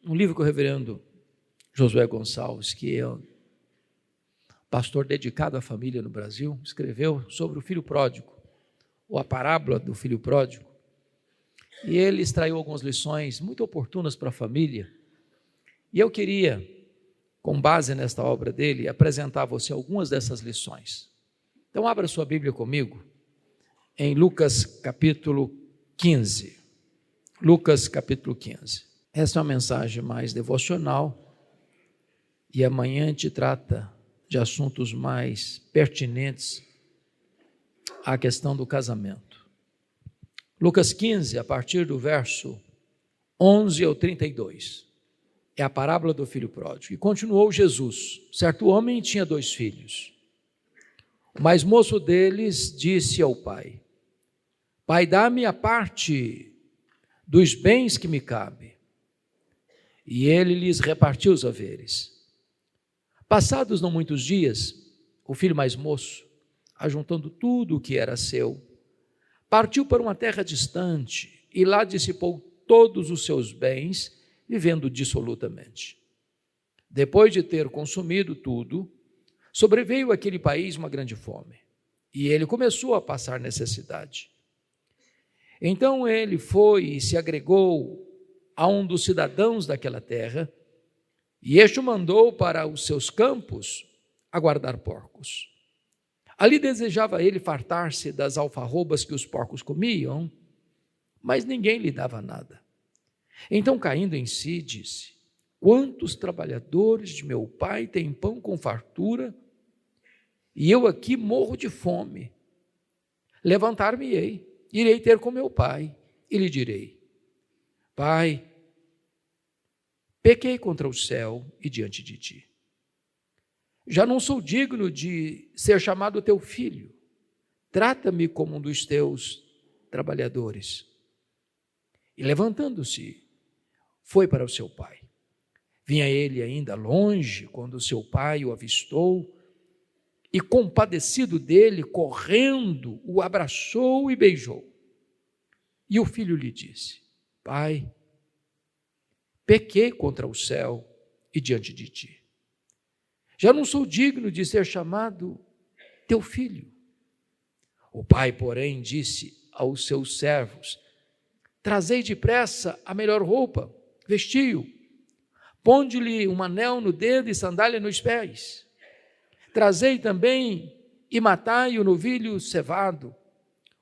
um livro que o reverendo Josué Gonçalves, que é um pastor dedicado à família no Brasil, escreveu sobre o filho pródigo, ou a parábola do filho pródigo, e ele extraiu algumas lições muito oportunas para a família, e eu queria, com base nesta obra dele, apresentar a você algumas dessas lições. Então abra sua Bíblia comigo, em Lucas capítulo 15, Lucas capítulo 15, essa é uma mensagem mais devocional, e amanhã a gente trata de assuntos mais pertinentes à questão do casamento. Lucas 15, a partir do verso 11 ao 32, é a parábola do filho pródigo. E continuou Jesus: certo homem tinha 2 filhos. O mais moço deles disse ao pai: Pai, dá-me a parte dos bens que me cabe. E ele lhes repartiu os haveres. Passados não muitos dias, o filho mais moço, ajuntando tudo o que era seu, partiu para uma terra distante e lá dissipou todos os seus bens, vivendo dissolutamente. Depois de ter consumido tudo, sobreveio àquele país uma grande fome, e ele começou a passar necessidade. Então ele foi e se agregou a um dos cidadãos daquela terra, e este o mandou para os seus campos a guardar porcos. Ali desejava ele fartar-se das alfarrobas que os porcos comiam, mas ninguém lhe dava nada. Então, caindo em si, disse: quantos trabalhadores de meu pai têm pão com fartura, e eu aqui morro de fome. Levantar-me-ei, irei ter com meu pai, e lhe direi: Pai, pequei contra o céu e diante de ti. Já não sou digno de ser chamado teu filho. Trata-me como um dos teus trabalhadores. E levantando-se, foi para o seu pai. Vinha ele ainda longe, quando o seu pai o avistou, e compadecido dele, correndo, o abraçou e beijou. E o filho lhe disse: Pai, pequei contra o céu e diante de ti. Já não sou digno de ser chamado teu filho. O pai, porém, disse aos seus servos: trazei depressa a melhor roupa, vestiu, ponde-lhe um anel no dedo e sandália nos pés. Trazei também e matai o novilho cevado,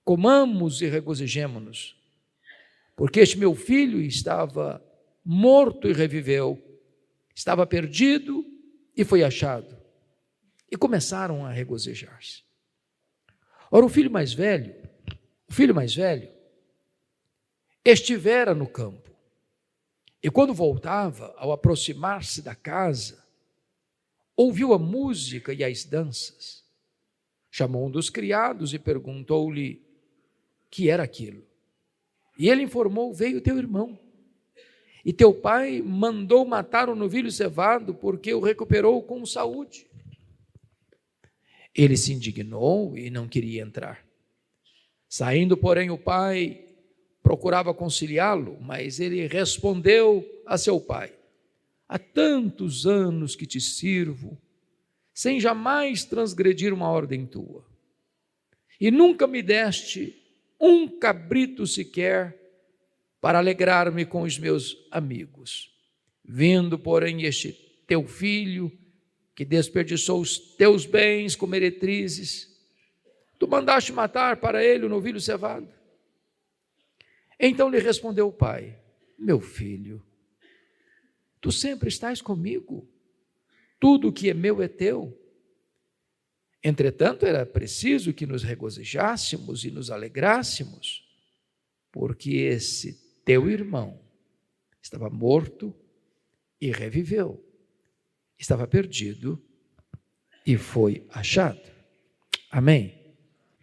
comamos e regozijemo-nos, porque este meu filho estava morto e reviveu, estava perdido e foi achado. E começaram a regozijar-se. Ora, o filho mais velho, estivera no campo, e quando voltava, ao aproximar-se da casa, ouviu a música e as danças. Chamou um dos criados e perguntou-lhe que era aquilo. E ele informou: veio teu irmão, e teu pai mandou matar o novilho cevado, porque o recuperou com saúde. Ele se indignou e não queria entrar. Saindo, porém, o pai procurava conciliá-lo, mas ele respondeu a seu pai: há tantos anos que te sirvo, sem jamais transgredir uma ordem tua, e nunca me deste um cabrito sequer para alegrar-me com os meus amigos. Vindo, porém, este teu filho, que desperdiçou os teus bens com meretrizes, tu mandaste matar para ele o novilho cevado. Então lhe respondeu o pai: meu filho, tu sempre estás comigo, tudo o que é meu é teu. Entretanto, era preciso que nos regozijássemos e nos alegrássemos, porque esse teu irmão estava morto e reviveu, estava perdido e foi achado. Amém?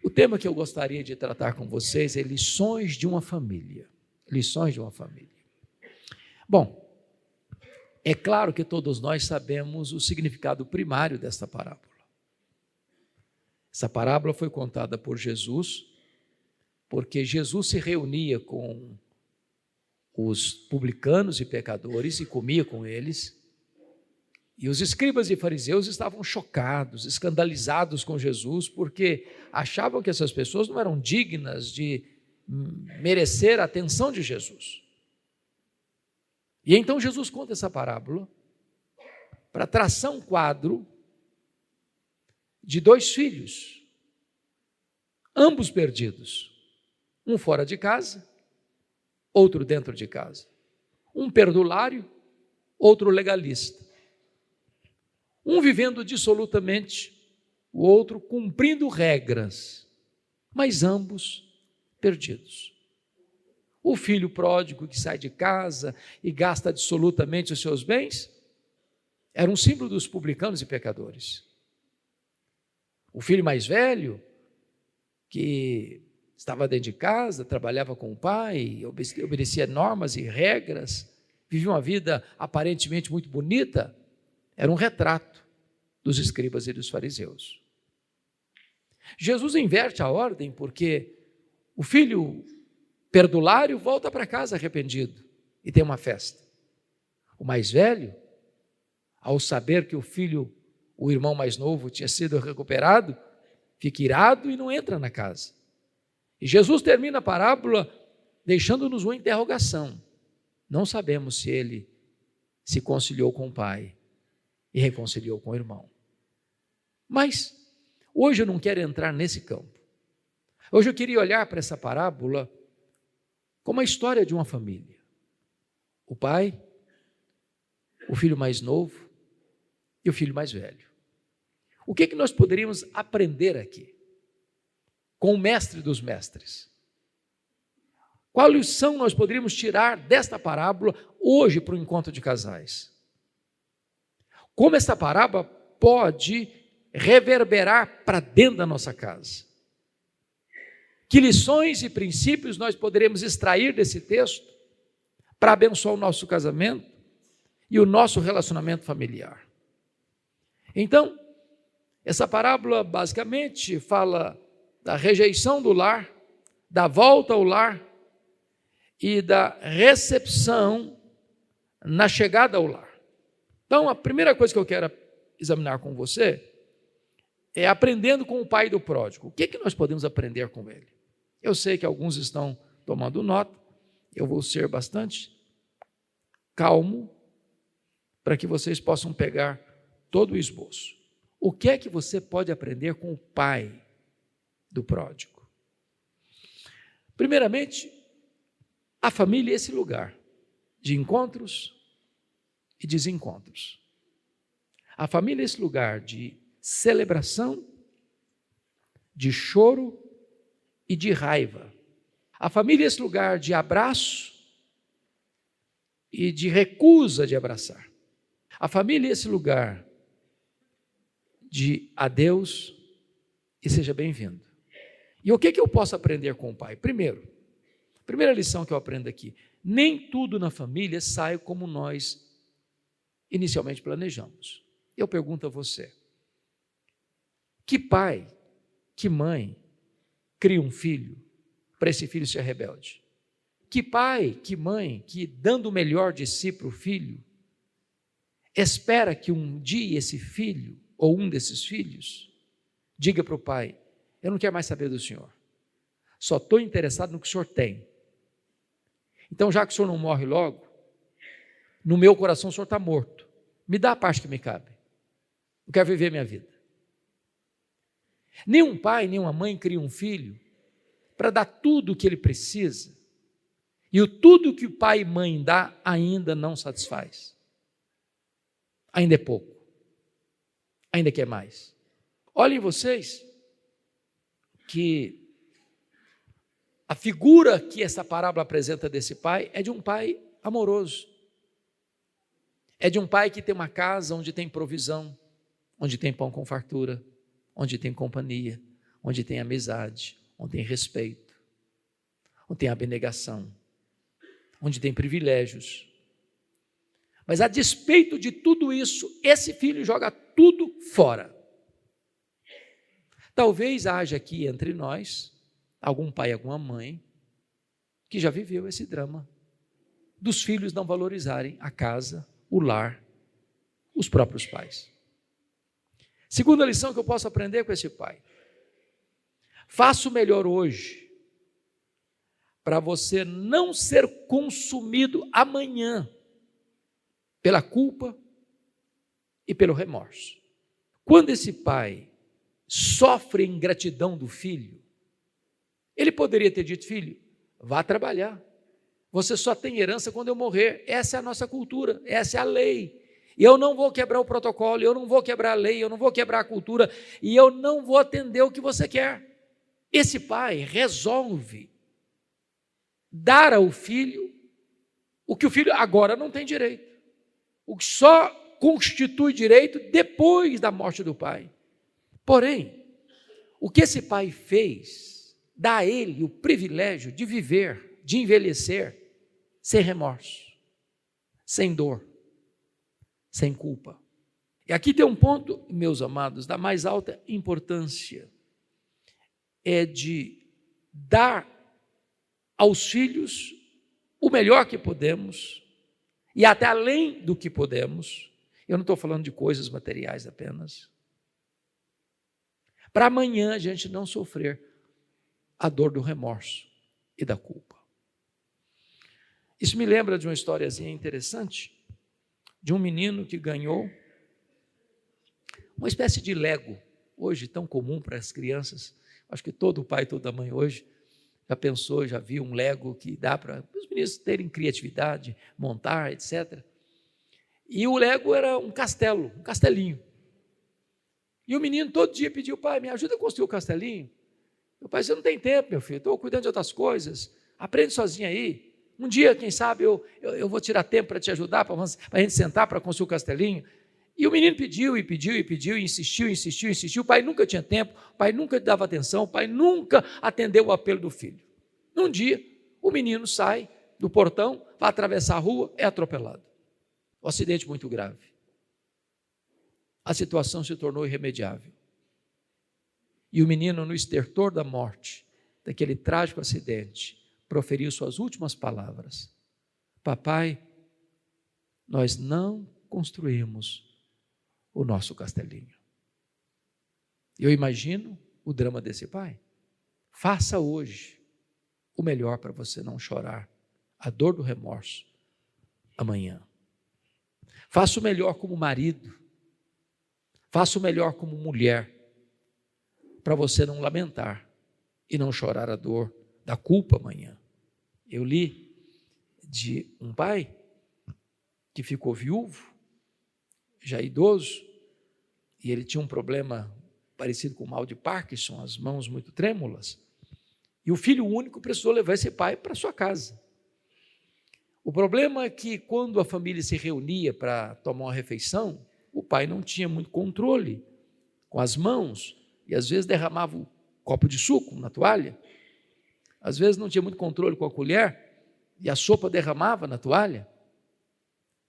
O tema que eu gostaria de tratar com vocês é lições de uma família. Lições de uma família. Bom, é claro que todos nós sabemos o significado primário desta parábola. Essa parábola foi contada por Jesus, porque Jesus se reunia com os publicanos e pecadores e comia com eles. E os escribas e fariseus estavam chocados, escandalizados com Jesus, porque achavam que essas pessoas não eram dignas de merecer a atenção de Jesus. E então Jesus conta essa parábola para traçar um quadro de dois filhos, ambos perdidos, um fora de casa, outro dentro de casa, um perdulário, outro legalista, um vivendo dissolutamente, o outro cumprindo regras, mas ambos perdidos. O filho pródigo que sai de casa e gasta absolutamente os seus bens, era um símbolo dos publicanos e pecadores. O filho mais velho, que estava dentro de casa, trabalhava com o pai, obedecia normas e regras, vivia uma vida aparentemente muito bonita, era um retrato dos escribas e dos fariseus. Jesus inverte a ordem porque o filho perdulário volta para casa arrependido e tem uma festa. O mais velho, ao saber que o irmão mais novo tinha sido recuperado, fica irado e não entra na casa. E Jesus termina a parábola deixando-nos uma interrogação. Não sabemos se ele se conciliou com o pai e reconciliou com o irmão. Mas hoje eu não quero entrar nesse campo. Hoje eu queria olhar para essa parábola como a história de uma família. O pai, o filho mais novo e o filho mais velho. O que nós poderíamos aprender aqui com o mestre dos mestres? Qual lição nós poderíamos tirar desta parábola hoje para o encontro de casais? Como essa parábola pode reverberar para dentro da nossa casa? Que lições e princípios nós poderemos extrair desse texto para abençoar o nosso casamento e o nosso relacionamento familiar? Então, essa parábola basicamente fala da rejeição do lar, da volta ao lar e da recepção na chegada ao lar. Então, a primeira coisa que eu quero examinar com você é aprendendo com o pai do pródigo. O que nós podemos aprender com ele? Eu sei que alguns estão tomando nota, eu vou ser bastante calmo para que vocês possam pegar todo o esboço. O que é que você pode aprender com o pai do pródigo? Primeiramente, a família é esse lugar de encontros e desencontros. A família é esse lugar de celebração, de choro e de raiva. A família é esse lugar de abraço e de recusa de abraçar. A família é esse lugar de adeus e seja bem-vindo. E o que eu posso aprender com o pai? Primeira lição que eu aprendo aqui: nem tudo na família sai como nós inicialmente planejamos. Eu pergunto a você: que pai, que mãe cria um filho para esse filho ser rebelde? Que pai, que mãe que, dando o melhor de si para o filho, espera que um dia esse filho, ou um desses filhos, diga para o pai: eu não quero mais saber do senhor, só estou interessado no que o senhor tem. Então, já que o senhor não morre logo, no meu coração o senhor está morto, me dá a parte que me cabe, eu quero viver minha vida. Nenhum pai, nenhuma mãe cria um filho para dar tudo o que ele precisa, e o tudo que o pai e mãe dá ainda não satisfaz, ainda é pouco, ainda quer mais. Olhem vocês que a figura que essa parábola apresenta desse pai é de um pai amoroso, é de um pai que tem uma casa onde tem provisão, onde tem pão com fartura, onde tem companhia, onde tem amizade, onde tem respeito, onde tem abnegação, onde tem privilégios. Mas a despeito de tudo isso, esse filho joga tudo fora. Talvez haja aqui entre nós algum pai, alguma mãe que já viveu esse drama dos filhos não valorizarem a casa, o lar, os próprios pais. Segunda lição que eu posso aprender com esse pai: faça o melhor hoje, para você não ser consumido amanhã pela culpa e pelo remorso. Quando esse pai sofre a ingratidão do filho, ele poderia ter dito: filho, vá trabalhar, você só tem herança quando eu morrer. Essa é a nossa cultura, essa é a lei, e eu não vou quebrar o protocolo, eu não vou quebrar a lei, eu não vou quebrar a cultura, e eu não vou atender o que você quer. Esse pai resolve dar ao filho o que o filho agora não tem direito, o que só constitui direito depois da morte do pai. Porém, o que esse pai fez dá a ele o privilégio de viver, de envelhecer sem remorso, sem dor, sem culpa. E aqui tem um ponto, meus amados, da mais alta importância, é de dar aos filhos o melhor que podemos, e até além do que podemos. Eu não estou falando de coisas materiais apenas, para amanhã a gente não sofrer a dor do remorso e da culpa. Isso me lembra de uma historiazinha interessante, de um menino que ganhou uma espécie de Lego, hoje tão comum para as crianças. Acho que todo pai, toda mãe hoje já pensou, já viu um Lego que dá para os meninos terem criatividade, montar, etc. E o Lego era um castelo, um castelinho. E o menino todo dia pediu: pai, me ajuda a construir o castelinho. Meu pai: você não tem tempo, meu filho, estou cuidando de outras coisas, aprende sozinho aí. Um dia, quem sabe, eu vou tirar tempo para te ajudar, para a gente sentar para construir o castelinho. E o menino pediu, e pediu, e pediu, e insistiu. O pai nunca tinha tempo, o pai nunca dava atenção, o pai nunca atendeu o apelo do filho. Num dia, o menino sai do portão, vai atravessar a rua, é atropelado. Um acidente muito grave. A situação se tornou irremediável. E o menino, no estertor da morte, daquele trágico acidente, proferiu suas últimas palavras: papai, nós não construímos o nosso castelinho. Eu imagino o drama desse pai. Faça hoje o melhor para você não chorar a dor do remorso amanhã. Faça o melhor como marido, faça o melhor como mulher, para você não lamentar e não chorar a dor da culpa amanhã. Eu li de um pai que ficou viúvo, já idoso, e ele tinha um problema parecido com o mal de Parkinson, as mãos muito trêmulas, e o filho único precisou levar esse pai para sua casa. O problema é que quando a família se reunia para tomar uma refeição, o pai não tinha muito controle com as mãos, e às vezes derramava um copo de suco na toalha, às vezes não tinha muito controle com a colher, e a sopa derramava na toalha.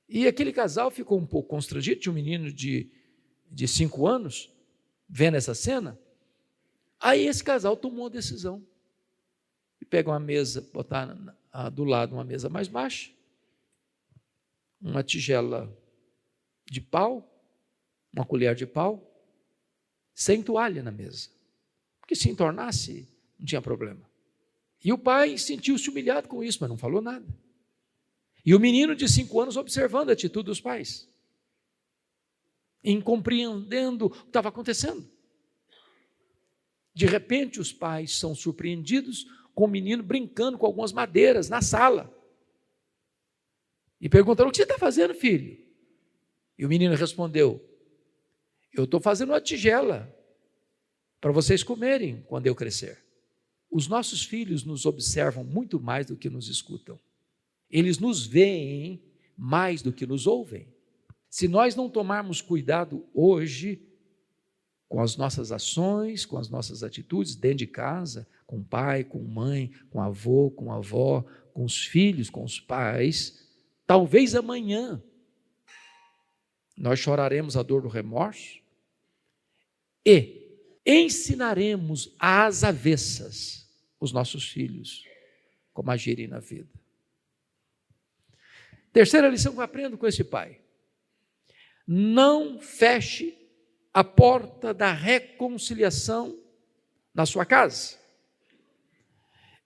E aquele casal ficou um pouco constrangido, tinha um menino de 5 anos, vendo essa cena. Aí esse casal tomou a decisão de pegar uma mesa, botar do lado uma mesa mais baixa, uma tigela de pau, uma colher de pau, sem toalha na mesa, porque se entornasse, não tinha problema. E o pai sentiu-se humilhado com isso, mas não falou nada. E o menino de 5 anos observando a atitude dos pais, incompreendendo o que estava acontecendo. De repente, os pais são surpreendidos com o menino brincando com algumas madeiras na sala. E perguntaram: o que você está fazendo, filho? E o menino respondeu: eu estou fazendo uma tigela para vocês comerem quando eu crescer. Os nossos filhos nos observam muito mais do que nos escutam. Eles nos veem mais do que nos ouvem. Se nós não tomarmos cuidado hoje com as nossas ações, com as nossas atitudes dentro de casa, com o pai, com a mãe, com o avô, com a avó, com os filhos, com os pais, talvez amanhã nós choraremos a dor do remorso e ensinaremos às avessas os nossos filhos como agirem na vida. Terceira lição que eu aprendo com esse pai: não feche a porta da reconciliação na sua casa.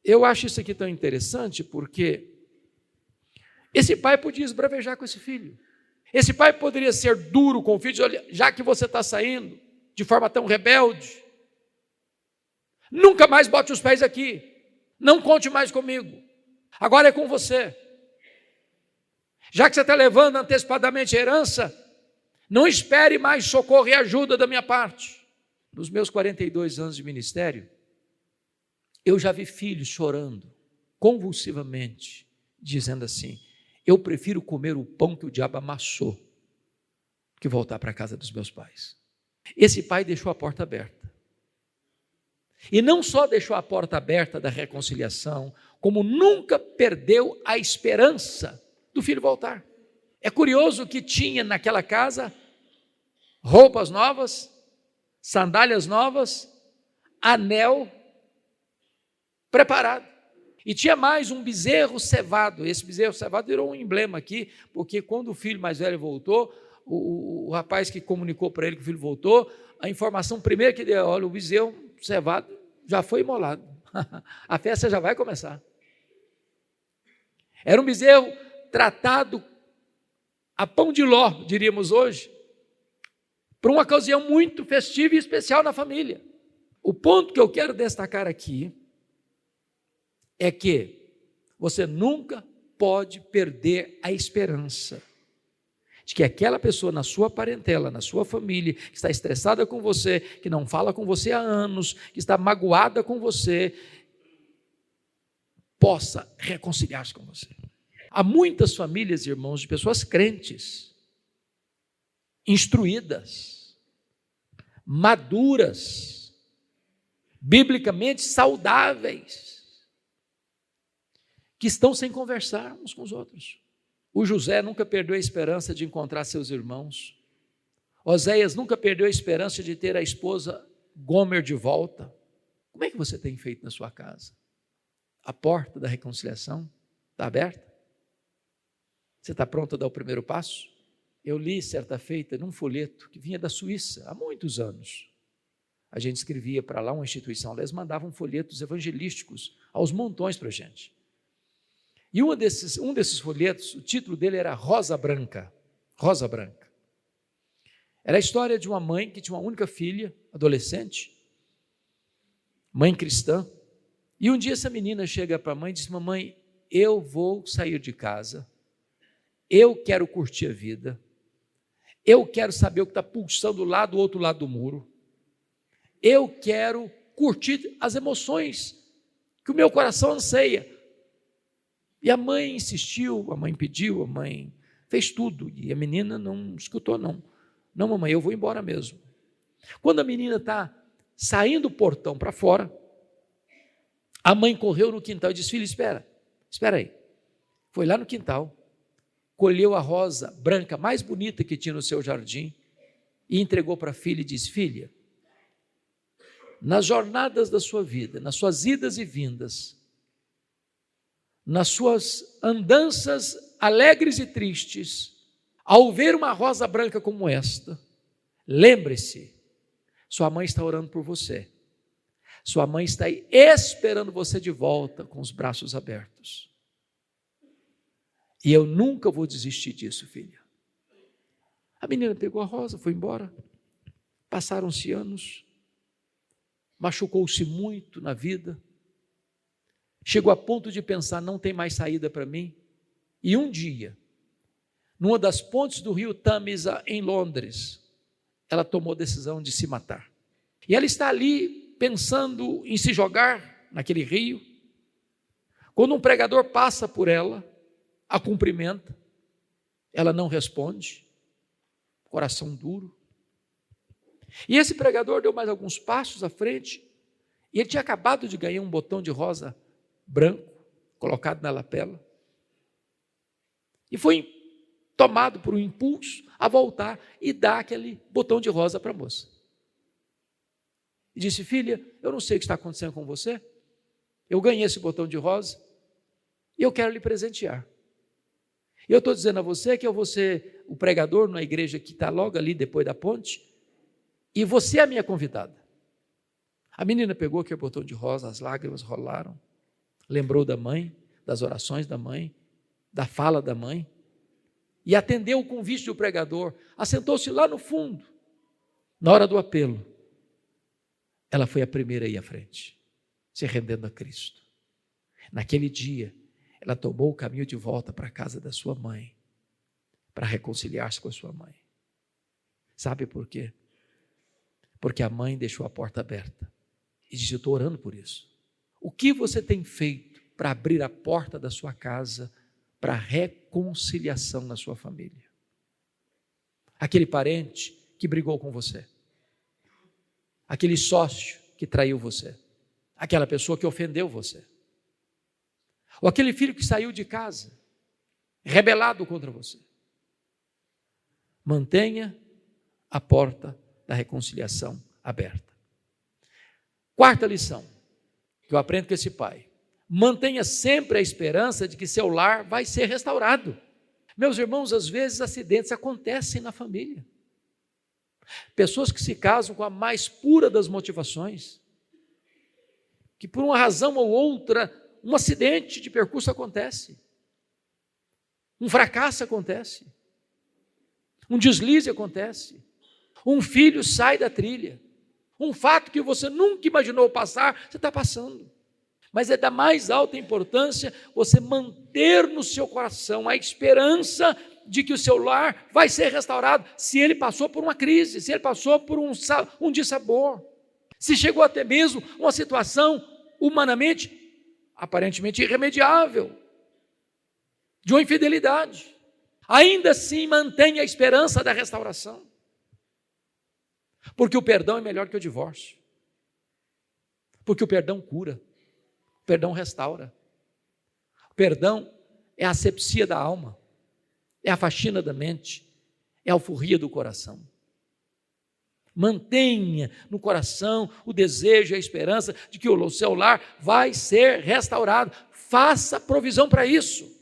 Eu acho isso aqui tão interessante porque esse pai podia esbravejar com esse filho. Esse pai poderia ser duro com o filho, dizer: olha, já que você está saindo de forma tão rebelde, nunca mais bote os pés aqui, não conte mais comigo, agora é com você. Já que você está levando antecipadamente a herança, não espere mais socorro e ajuda da minha parte. Nos meus 42 anos de ministério, eu já vi filhos chorando convulsivamente, dizendo assim: eu prefiro comer o pão que o diabo amassou que voltar para a casa dos meus pais. Esse pai deixou a porta aberta. E não só deixou a porta aberta da reconciliação, como nunca perdeu a esperança do filho voltar. É curioso que tinha naquela casa roupas novas, sandálias novas, anel preparado. E tinha mais um bezerro cevado. Esse bezerro cevado virou um emblema aqui, porque quando o filho mais velho voltou, o rapaz que comunicou para ele que o filho voltou, a informação primeira que deu: olha, o bezerro cevado já foi imolado, a festa já vai começar. Era um bezerro tratado a pão de ló, diríamos hoje, para uma ocasião muito festiva e especial na família. O ponto que eu quero destacar aqui é que você nunca pode perder a esperança de que aquela pessoa na sua parentela, na sua família, que está estressada com você, que não fala com você há anos, que está magoada com você, possa reconciliar-se com você. Há muitas famílias, irmãos, de pessoas crentes, instruídas, maduras, biblicamente saudáveis, que estão sem conversar uns com os outros. O José nunca perdeu a esperança de encontrar seus irmãos. Oséias nunca perdeu a esperança de ter a esposa Gomer de volta. Como é que você tem feito na sua casa? A porta da reconciliação está aberta? Você está pronto a dar o primeiro passo? Eu li certa feita num folheto que vinha da Suíça há muitos anos. A gente escrevia para lá uma instituição, eles mandavam folhetos evangelísticos aos montões para a gente. E um desses folhetos, o título dele era Rosa Branca. Rosa Branca. Era a história de uma mãe que tinha uma única filha, adolescente, mãe cristã. E um dia essa menina chega para a mãe e diz: mamãe, eu vou sair de casa, eu quero curtir a vida, eu quero saber o que está pulsando lá do outro lado do muro, eu quero curtir as emoções que o meu coração anseia. E a mãe insistiu, a mãe pediu, a mãe fez tudo, e a menina não escutou não. Não, mamãe, eu vou embora mesmo. Quando a menina está saindo do portão para fora, a mãe correu no quintal e disse: filho, espera aí. Foi lá no quintal, colheu a rosa branca mais bonita que tinha no seu jardim e entregou para a filha e disse: filha, nas jornadas da sua vida, nas suas idas e vindas, nas suas andanças alegres e tristes, ao ver uma rosa branca como esta, lembre-se, sua mãe está orando por você, sua mãe está aí esperando você de volta com os braços abertos, e eu nunca vou desistir disso, filha. A menina pegou a rosa, foi embora, passaram-se anos, machucou-se muito na vida, chegou a ponto de pensar: não tem mais saída para mim. E um dia, numa das pontes do rio Tamisa, em Londres, ela tomou a decisão de se matar. E ela está ali pensando em se jogar naquele rio, quando um pregador passa por ela, a cumprimenta, ela não responde, coração duro. E esse pregador deu mais alguns passos à frente, e ele tinha acabado de ganhar um botão de rosa branco, colocado na lapela, e foi tomado por um impulso a voltar e dar aquele botão de rosa para a moça. E disse: filha, eu não sei o que está acontecendo com você, eu ganhei esse botão de rosa, e eu quero lhe presentear. Eu estou dizendo a você que eu vou ser o pregador na igreja que está logo ali depois da ponte, e você é a minha convidada. A menina pegou aquele botão de rosa, as lágrimas rolaram, lembrou da mãe, das orações da mãe, da fala da mãe, e atendeu o convite do pregador, assentou-se lá no fundo. Na hora do apelo, ela foi a primeira a ir à frente, se rendendo a Cristo. Naquele dia, ela tomou o caminho de volta para a casa da sua mãe, para reconciliar-se com a sua mãe. Sabe por quê? Porque a mãe deixou a porta aberta e disse: eu estou orando por isso. O que você tem feito para abrir a porta da sua casa para reconciliação na sua família? Aquele parente que brigou com você, aquele sócio que traiu você, aquela pessoa que ofendeu você, ou aquele filho que saiu de casa, rebelado contra você. Mantenha a porta da reconciliação aberta. Quarta lição que eu aprendo com esse pai: mantenha sempre a esperança de que seu lar vai ser restaurado. Meus irmãos, às vezes acidentes acontecem na família. Pessoas que se casam com a mais pura das motivações, que por uma razão ou outra, um acidente de percurso acontece, um fracasso acontece, um deslize acontece, um filho sai da trilha, um fato que você nunca imaginou passar, você está passando. Mas é da mais alta importância você manter no seu coração a esperança de que o seu lar vai ser restaurado, se ele passou por uma crise, se ele passou por um dissabor, se chegou até mesmo uma situação humanamente, aparentemente irremediável, de uma infidelidade. Ainda assim mantenha a esperança da restauração, porque o perdão é melhor que o divórcio, porque o perdão cura, o perdão restaura, o perdão é a asepsia da alma, é a faxina da mente, é a alforria do coração. Mantenha no coração o desejo e a esperança de que o seu lar vai ser restaurado. Faça provisão para isso.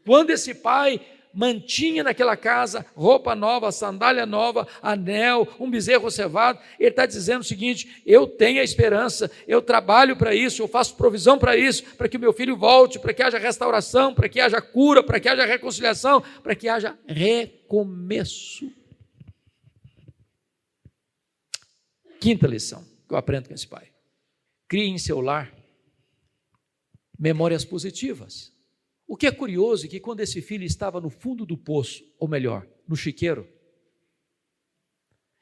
Quando esse pai mantinha naquela casa roupa nova, sandália nova, anel, um bezerro cevado, ele está dizendo o seguinte: eu tenho a esperança, eu trabalho para isso, eu faço provisão para isso, para que o meu filho volte, para que haja restauração, para que haja cura, para que haja reconciliação, para que haja recomeço. Quinta lição que eu aprendo com esse pai: crie em seu lar memórias positivas. O que é curioso é que quando esse filho estava no fundo do poço, ou melhor, no chiqueiro,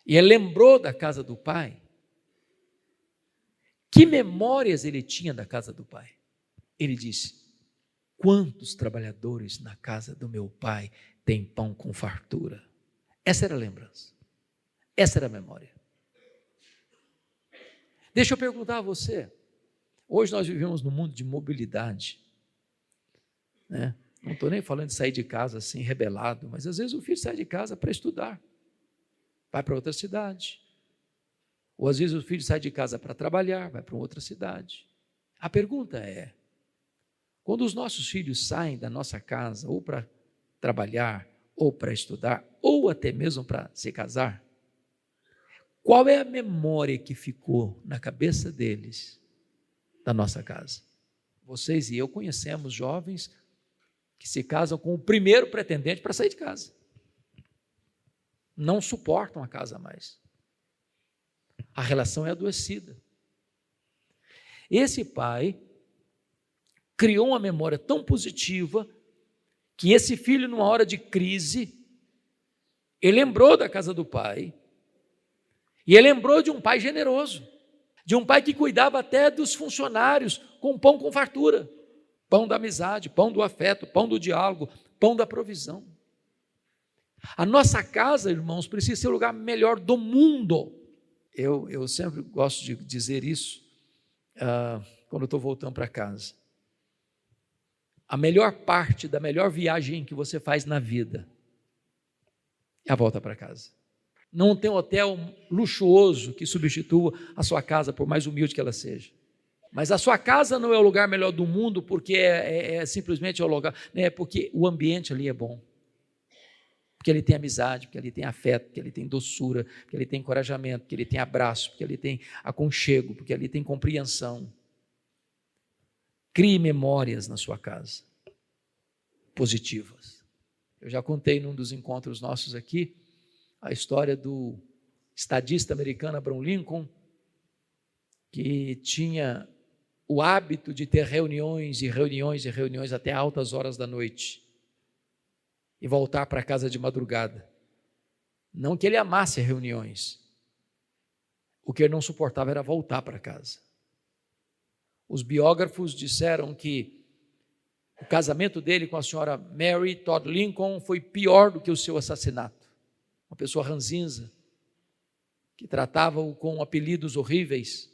e ele lembrou da casa do pai, que memórias ele tinha da casa do pai? Ele disse: quantos trabalhadores na casa do meu pai têm pão com fartura? Essa era a lembrança, essa era a memória. Deixa eu perguntar a você, hoje nós vivemos num mundo de mobilidade, né? Não estou nem falando de sair de casa assim, rebelado, mas às vezes o filho sai de casa para estudar, vai para outra cidade, ou às vezes o filho sai de casa para trabalhar, vai para outra cidade. A pergunta é: quando os nossos filhos saem da nossa casa, ou para trabalhar, ou para estudar, ou até mesmo para se casar, qual é a memória que ficou na cabeça deles da nossa casa? Vocês e eu conhecemos jovens que se casam com o primeiro pretendente para sair de casa. Não suportam a casa mais. A relação é adoecida. Esse pai criou uma memória tão positiva que esse filho, numa hora de crise, ele lembrou da casa do pai, e ele lembrou de um pai generoso, de um pai que cuidava até dos funcionários com pão com fartura, pão da amizade, pão do afeto, pão do diálogo, pão da provisão. A nossa casa, irmãos, precisa ser o lugar melhor do mundo. Eu sempre gosto de dizer isso quando eu estou voltando para casa. A melhor parte da melhor viagem que você faz na vida é a volta para casa. Não tem hotel luxuoso que substitua a sua casa, por mais humilde que ela seja. Mas a sua casa não é o lugar melhor do mundo porque simplesmente o lugar, né? Porque o ambiente ali é bom. Porque ele tem amizade, porque ele tem afeto, porque ele tem doçura, porque ele tem encorajamento, porque ele tem abraço, porque ele tem aconchego, porque ele tem compreensão. Crie memórias na sua casa, positivas. Eu já contei num dos encontros nossos aqui, a história do estadista americano Abraham Lincoln, que tinha o hábito de ter reuniões e reuniões e reuniões até altas horas da noite e voltar para casa de madrugada. Não que ele amasse reuniões, o que ele não suportava era voltar para casa. Os biógrafos disseram que o casamento dele com a senhora Mary Todd Lincoln foi pior do que o seu assassinato. Uma pessoa ranzinza, que tratava-o com apelidos horríveis,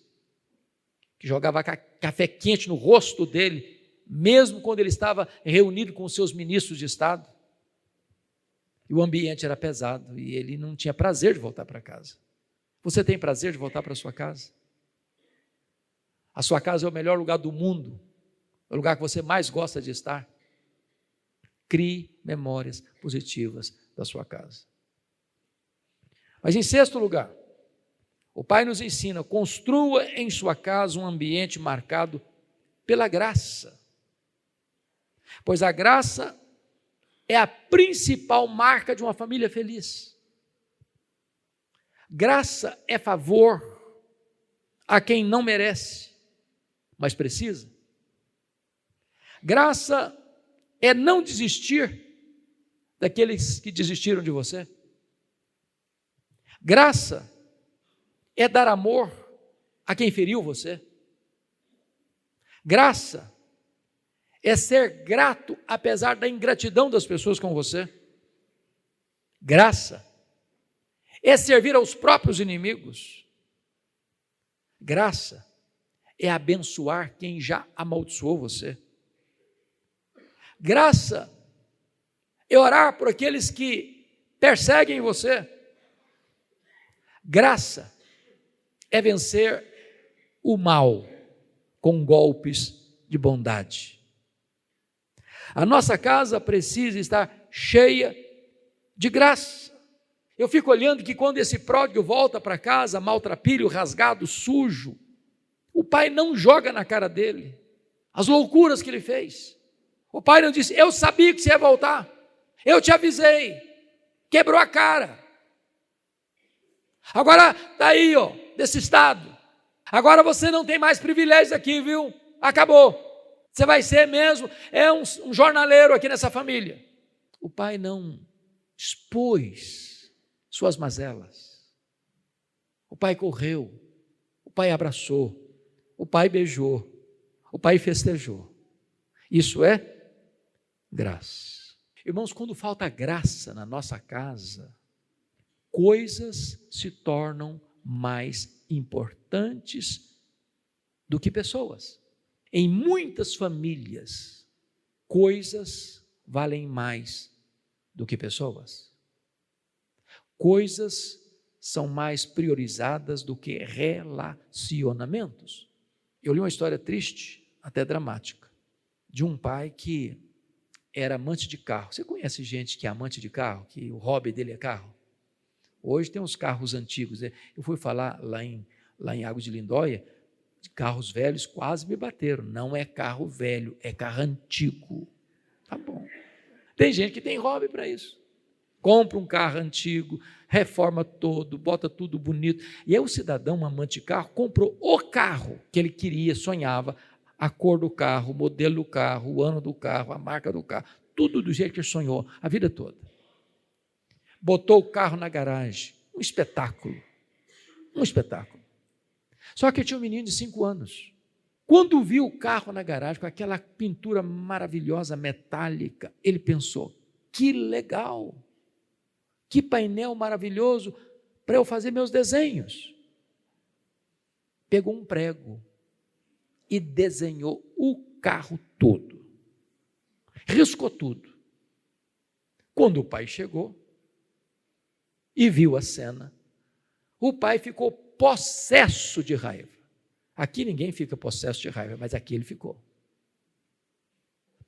que jogava café quente no rosto dele, mesmo quando ele estava reunido com os seus ministros de Estado. E o ambiente era pesado e ele não tinha prazer de voltar para casa. Você tem prazer de voltar para a sua casa? A sua casa é o melhor lugar do mundo, é o lugar que você mais gosta de estar. Crie memórias positivas da sua casa. Mas em sexto lugar, o Pai nos ensina: construa em sua casa um ambiente marcado pela graça, pois a graça é a principal marca de uma família feliz. Graça é favor a quem não merece, mas precisa. Graça é não desistir daqueles que desistiram de você. Graça é dar amor a quem feriu você. Graça é ser grato apesar da ingratidão das pessoas com você. Graça é servir aos próprios inimigos. Graça é abençoar quem já amaldiçoou você. Graça é orar por aqueles que perseguem você. Graça é vencer o mal com golpes de bondade. A nossa casa precisa estar cheia de graça. Eu fico olhando que quando esse pródigo volta para casa, maltrapilho, rasgado, sujo, o pai não joga na cara dele as loucuras que ele fez. O pai não disse: eu sabia que você ia voltar, eu te avisei, quebrou a cara. Agora está aí, desse estado. Agora você não tem mais privilégios aqui, viu? Acabou. Você vai ser mesmo, um jornaleiro aqui nessa família. O pai não expôs suas mazelas. O pai correu, o pai abraçou, o pai beijou, o pai festejou. Isso é graça. Irmãos, quando falta graça na nossa casa, coisas se tornam mais importantes do que pessoas. Em muitas famílias, coisas valem mais do que pessoas. Coisas são mais priorizadas do que relacionamentos. Eu li uma história triste, até dramática, de um pai que era amante de carro. Você conhece gente que é amante de carro, que o hobby dele é carro? Hoje tem uns carros antigos. Eu fui falar lá em Águas de Lindóia, de carros velhos, quase me bateram. Não é carro velho, é carro antigo. Tá bom. Tem gente que tem hobby para isso. Compra um carro antigo, reforma todo, bota tudo bonito. E aí o cidadão, um amante de carro, comprou o carro que ele queria, sonhava, a cor do carro, o modelo do carro, o ano do carro, a marca do carro, tudo do jeito que ele sonhou, a vida toda. Botou o carro na garagem, um espetáculo. Só que tinha um menino de 5 anos. Quando viu o carro na garagem, com aquela pintura maravilhosa, metálica, ele pensou: que legal, que painel maravilhoso para eu fazer meus desenhos. Pegou um prego e desenhou o carro todo, riscou tudo. Quando o pai chegou e viu a cena, o pai ficou possesso de raiva. Aqui ninguém fica possesso de raiva, mas aqui ele ficou.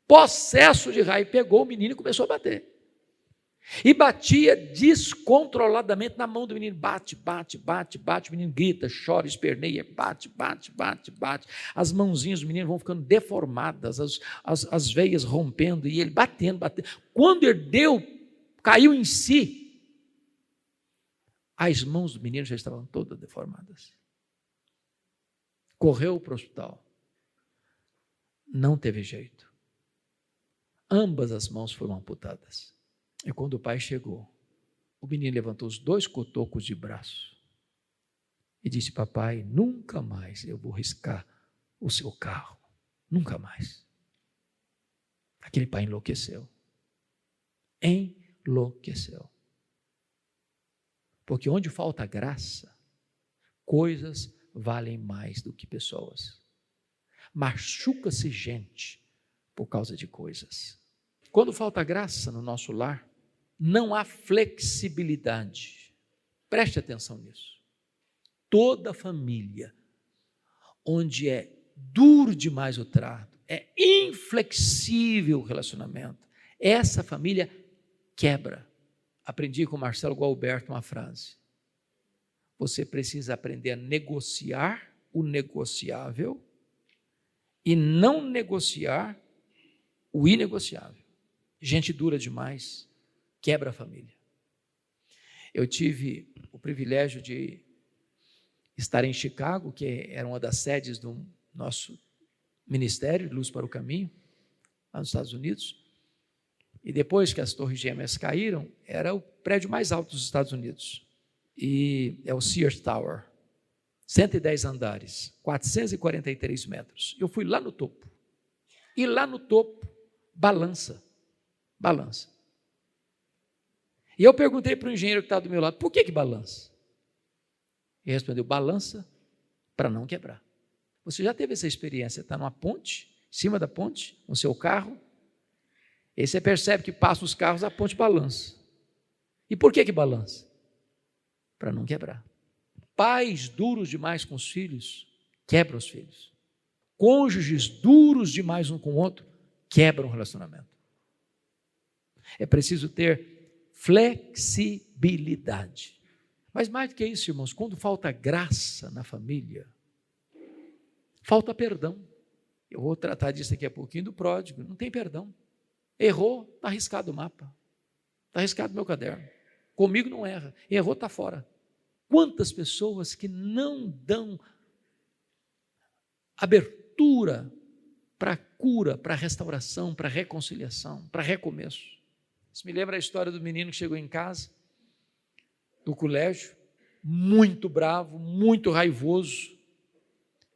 Possesso de raiva, pegou o menino e começou a bater. E batia descontroladamente na mão do menino. Bate, o menino grita, chora, esperneia, bate. As mãozinhas do menino vão ficando deformadas, as veias rompendo, e ele batendo. Quando ele caiu em si, as mãos do menino já estavam todas deformadas. Correu para o hospital. Não teve jeito. Ambas as mãos foram amputadas. E quando o pai chegou, o menino levantou os 2 cotocos de braço e disse: papai, nunca mais eu vou riscar o seu carro. Nunca mais. Aquele pai enlouqueceu. Enlouqueceu. Porque onde falta graça, coisas valem mais do que pessoas. Machuca-se gente por causa de coisas. Quando falta graça no nosso lar, não há flexibilidade. Preste atenção nisso. Toda família onde é duro demais o trato, é inflexível o relacionamento, essa família quebra. Aprendi com Marcelo Gualberto uma frase: você precisa aprender a negociar o negociável e não negociar o inegociável. Gente dura demais quebra a família. Eu tive o privilégio de estar em Chicago, que era uma das sedes do nosso ministério, Luz para o Caminho, lá nos Estados Unidos. E depois que as Torres Gêmeas caíram, era o prédio mais alto dos Estados Unidos. E é o Sears Tower, 110 andares, 443 metros. Eu fui lá no topo. E lá no topo, balança. E eu perguntei para o engenheiro que estava do meu lado: por que balança? Ele respondeu: balança para não quebrar. Você já teve essa experiência? Está numa ponte, em cima da ponte, com o seu carro, e você percebe que passam os carros, a ponte balança. E por que balança? Para não quebrar. Pais duros demais com os filhos, quebram os filhos. Cônjuges duros demais um com o outro, quebram o relacionamento. É preciso ter flexibilidade. Mas mais do que isso, irmãos, quando falta graça na família, falta perdão. Eu vou tratar disso daqui a pouquinho, do pródigo. Não tem perdão. Errou, está arriscado o mapa. Está arriscado o meu caderno. Comigo não erra. Errou, está fora. Quantas pessoas que não dão abertura para a cura, para a restauração, para a reconciliação, para recomeço. Isso me lembra a história do menino que chegou em casa, do colégio, muito bravo, muito raivoso.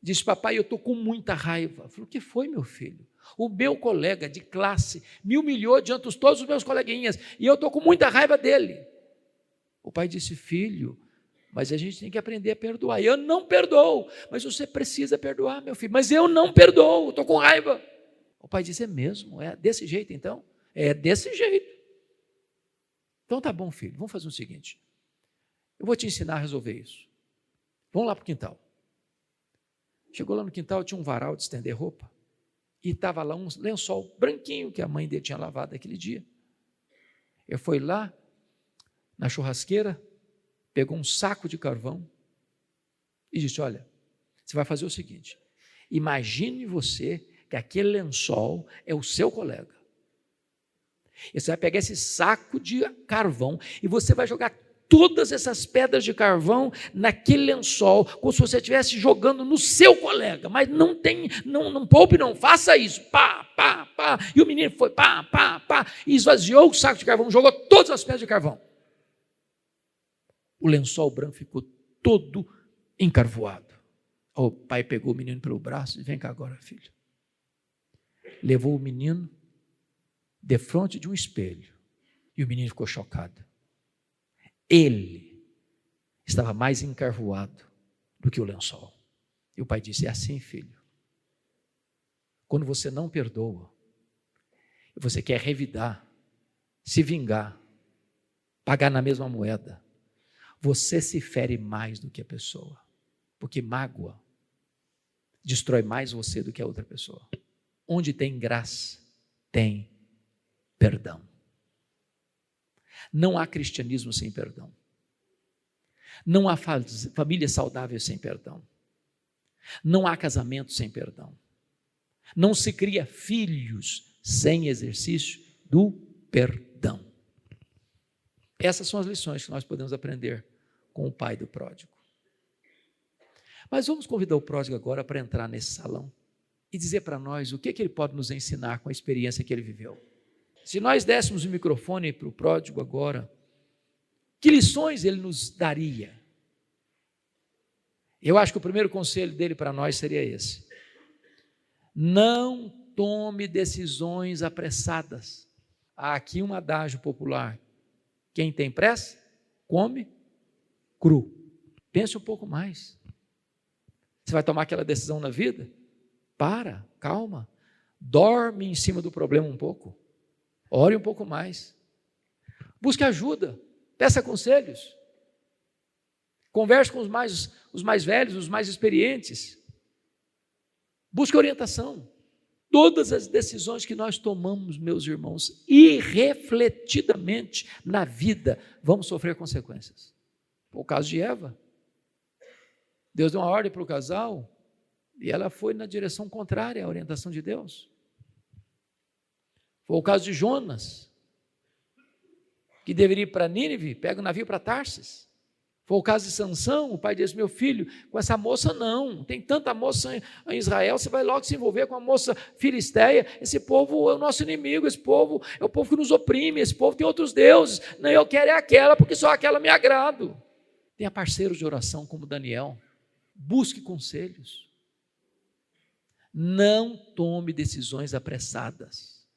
Disse: papai, eu estou com muita raiva. Eu falei: o que foi, meu filho? O meu colega de classe me humilhou diante de todos os meus coleguinhas, e eu estou com muita raiva dele. O pai disse: filho, mas a gente tem que aprender a perdoar. Eu não perdoo. Mas você precisa perdoar, meu filho. Mas eu não perdoo, estou com raiva. O pai disse: é mesmo? É desse jeito então? É desse jeito. Então tá bom, filho, vamos fazer o seguinte: eu vou te ensinar a resolver isso. Vamos lá para o quintal. Chegou lá no quintal, tinha um varal de estender roupa, e estava lá um lençol branquinho que a mãe dele tinha lavado aquele dia. Eu fui lá na churrasqueira, pegou um saco de carvão e disse: olha, você vai fazer o seguinte, imagine você que aquele lençol é o seu colega. E você vai pegar esse saco de carvão e você vai jogar todas essas pedras de carvão naquele lençol, como se você estivesse jogando no seu colega, mas não poupe, não faça isso, pá, e o menino foi pá, e esvaziou o saco de carvão, jogou todas as pedras de carvão. O lençol branco ficou todo encarvoado. O pai pegou o menino pelo braço e disse: vem cá agora, filho. Levou o menino defronte de um espelho, e o menino ficou chocado. Ele estava mais encarvoado do que o lençol. E o pai disse: é assim, filho. Quando você não perdoa, você quer revidar, se vingar, pagar na mesma moeda, você se fere mais do que a pessoa, porque mágoa destrói mais você do que a outra pessoa. Onde tem graça, tem perdão. Não há cristianismo sem perdão. Não há família saudável sem perdão. Não há casamento sem perdão. Não se cria filhos sem exercício do perdão. Essas são as lições que nós podemos aprender com o pai do pródigo. Mas vamos convidar o pródigo agora para entrar nesse salão e dizer para nós o que ele pode nos ensinar com a experiência que ele viveu. Se nós dessemos o microfone para o pródigo agora, que lições ele nos daria? Eu acho que o primeiro conselho dele para nós seria esse: não tome decisões apressadas. Há aqui um adágio popular: quem tem pressa, come cru. Pense um pouco mais. Você vai tomar aquela decisão na vida? Para, calma, dorme em cima do problema um pouco, ore um pouco mais, busque ajuda, peça conselhos, converse com os mais velhos, os mais experientes, busque orientação. Todas as decisões que nós tomamos, meus irmãos, irrefletidamente na vida, vamos sofrer consequências. Foi o caso de Eva. Deus deu uma ordem para o casal e ela foi na direção contrária à orientação de Deus. Foi o caso de Jonas, que deveria ir para Nínive, pega o navio para Tarsis. Foi o caso de Sansão, o pai disse: meu filho, com essa moça não, tem tanta moça em Israel, você vai logo se envolver com a moça filisteia, esse povo é o nosso inimigo, esse povo é o povo que nos oprime, esse povo tem outros deuses, não, eu quero é aquela, porque só aquela me agrado. Tenha parceiros de oração como Daniel, busque conselhos, não tome decisões apressadas.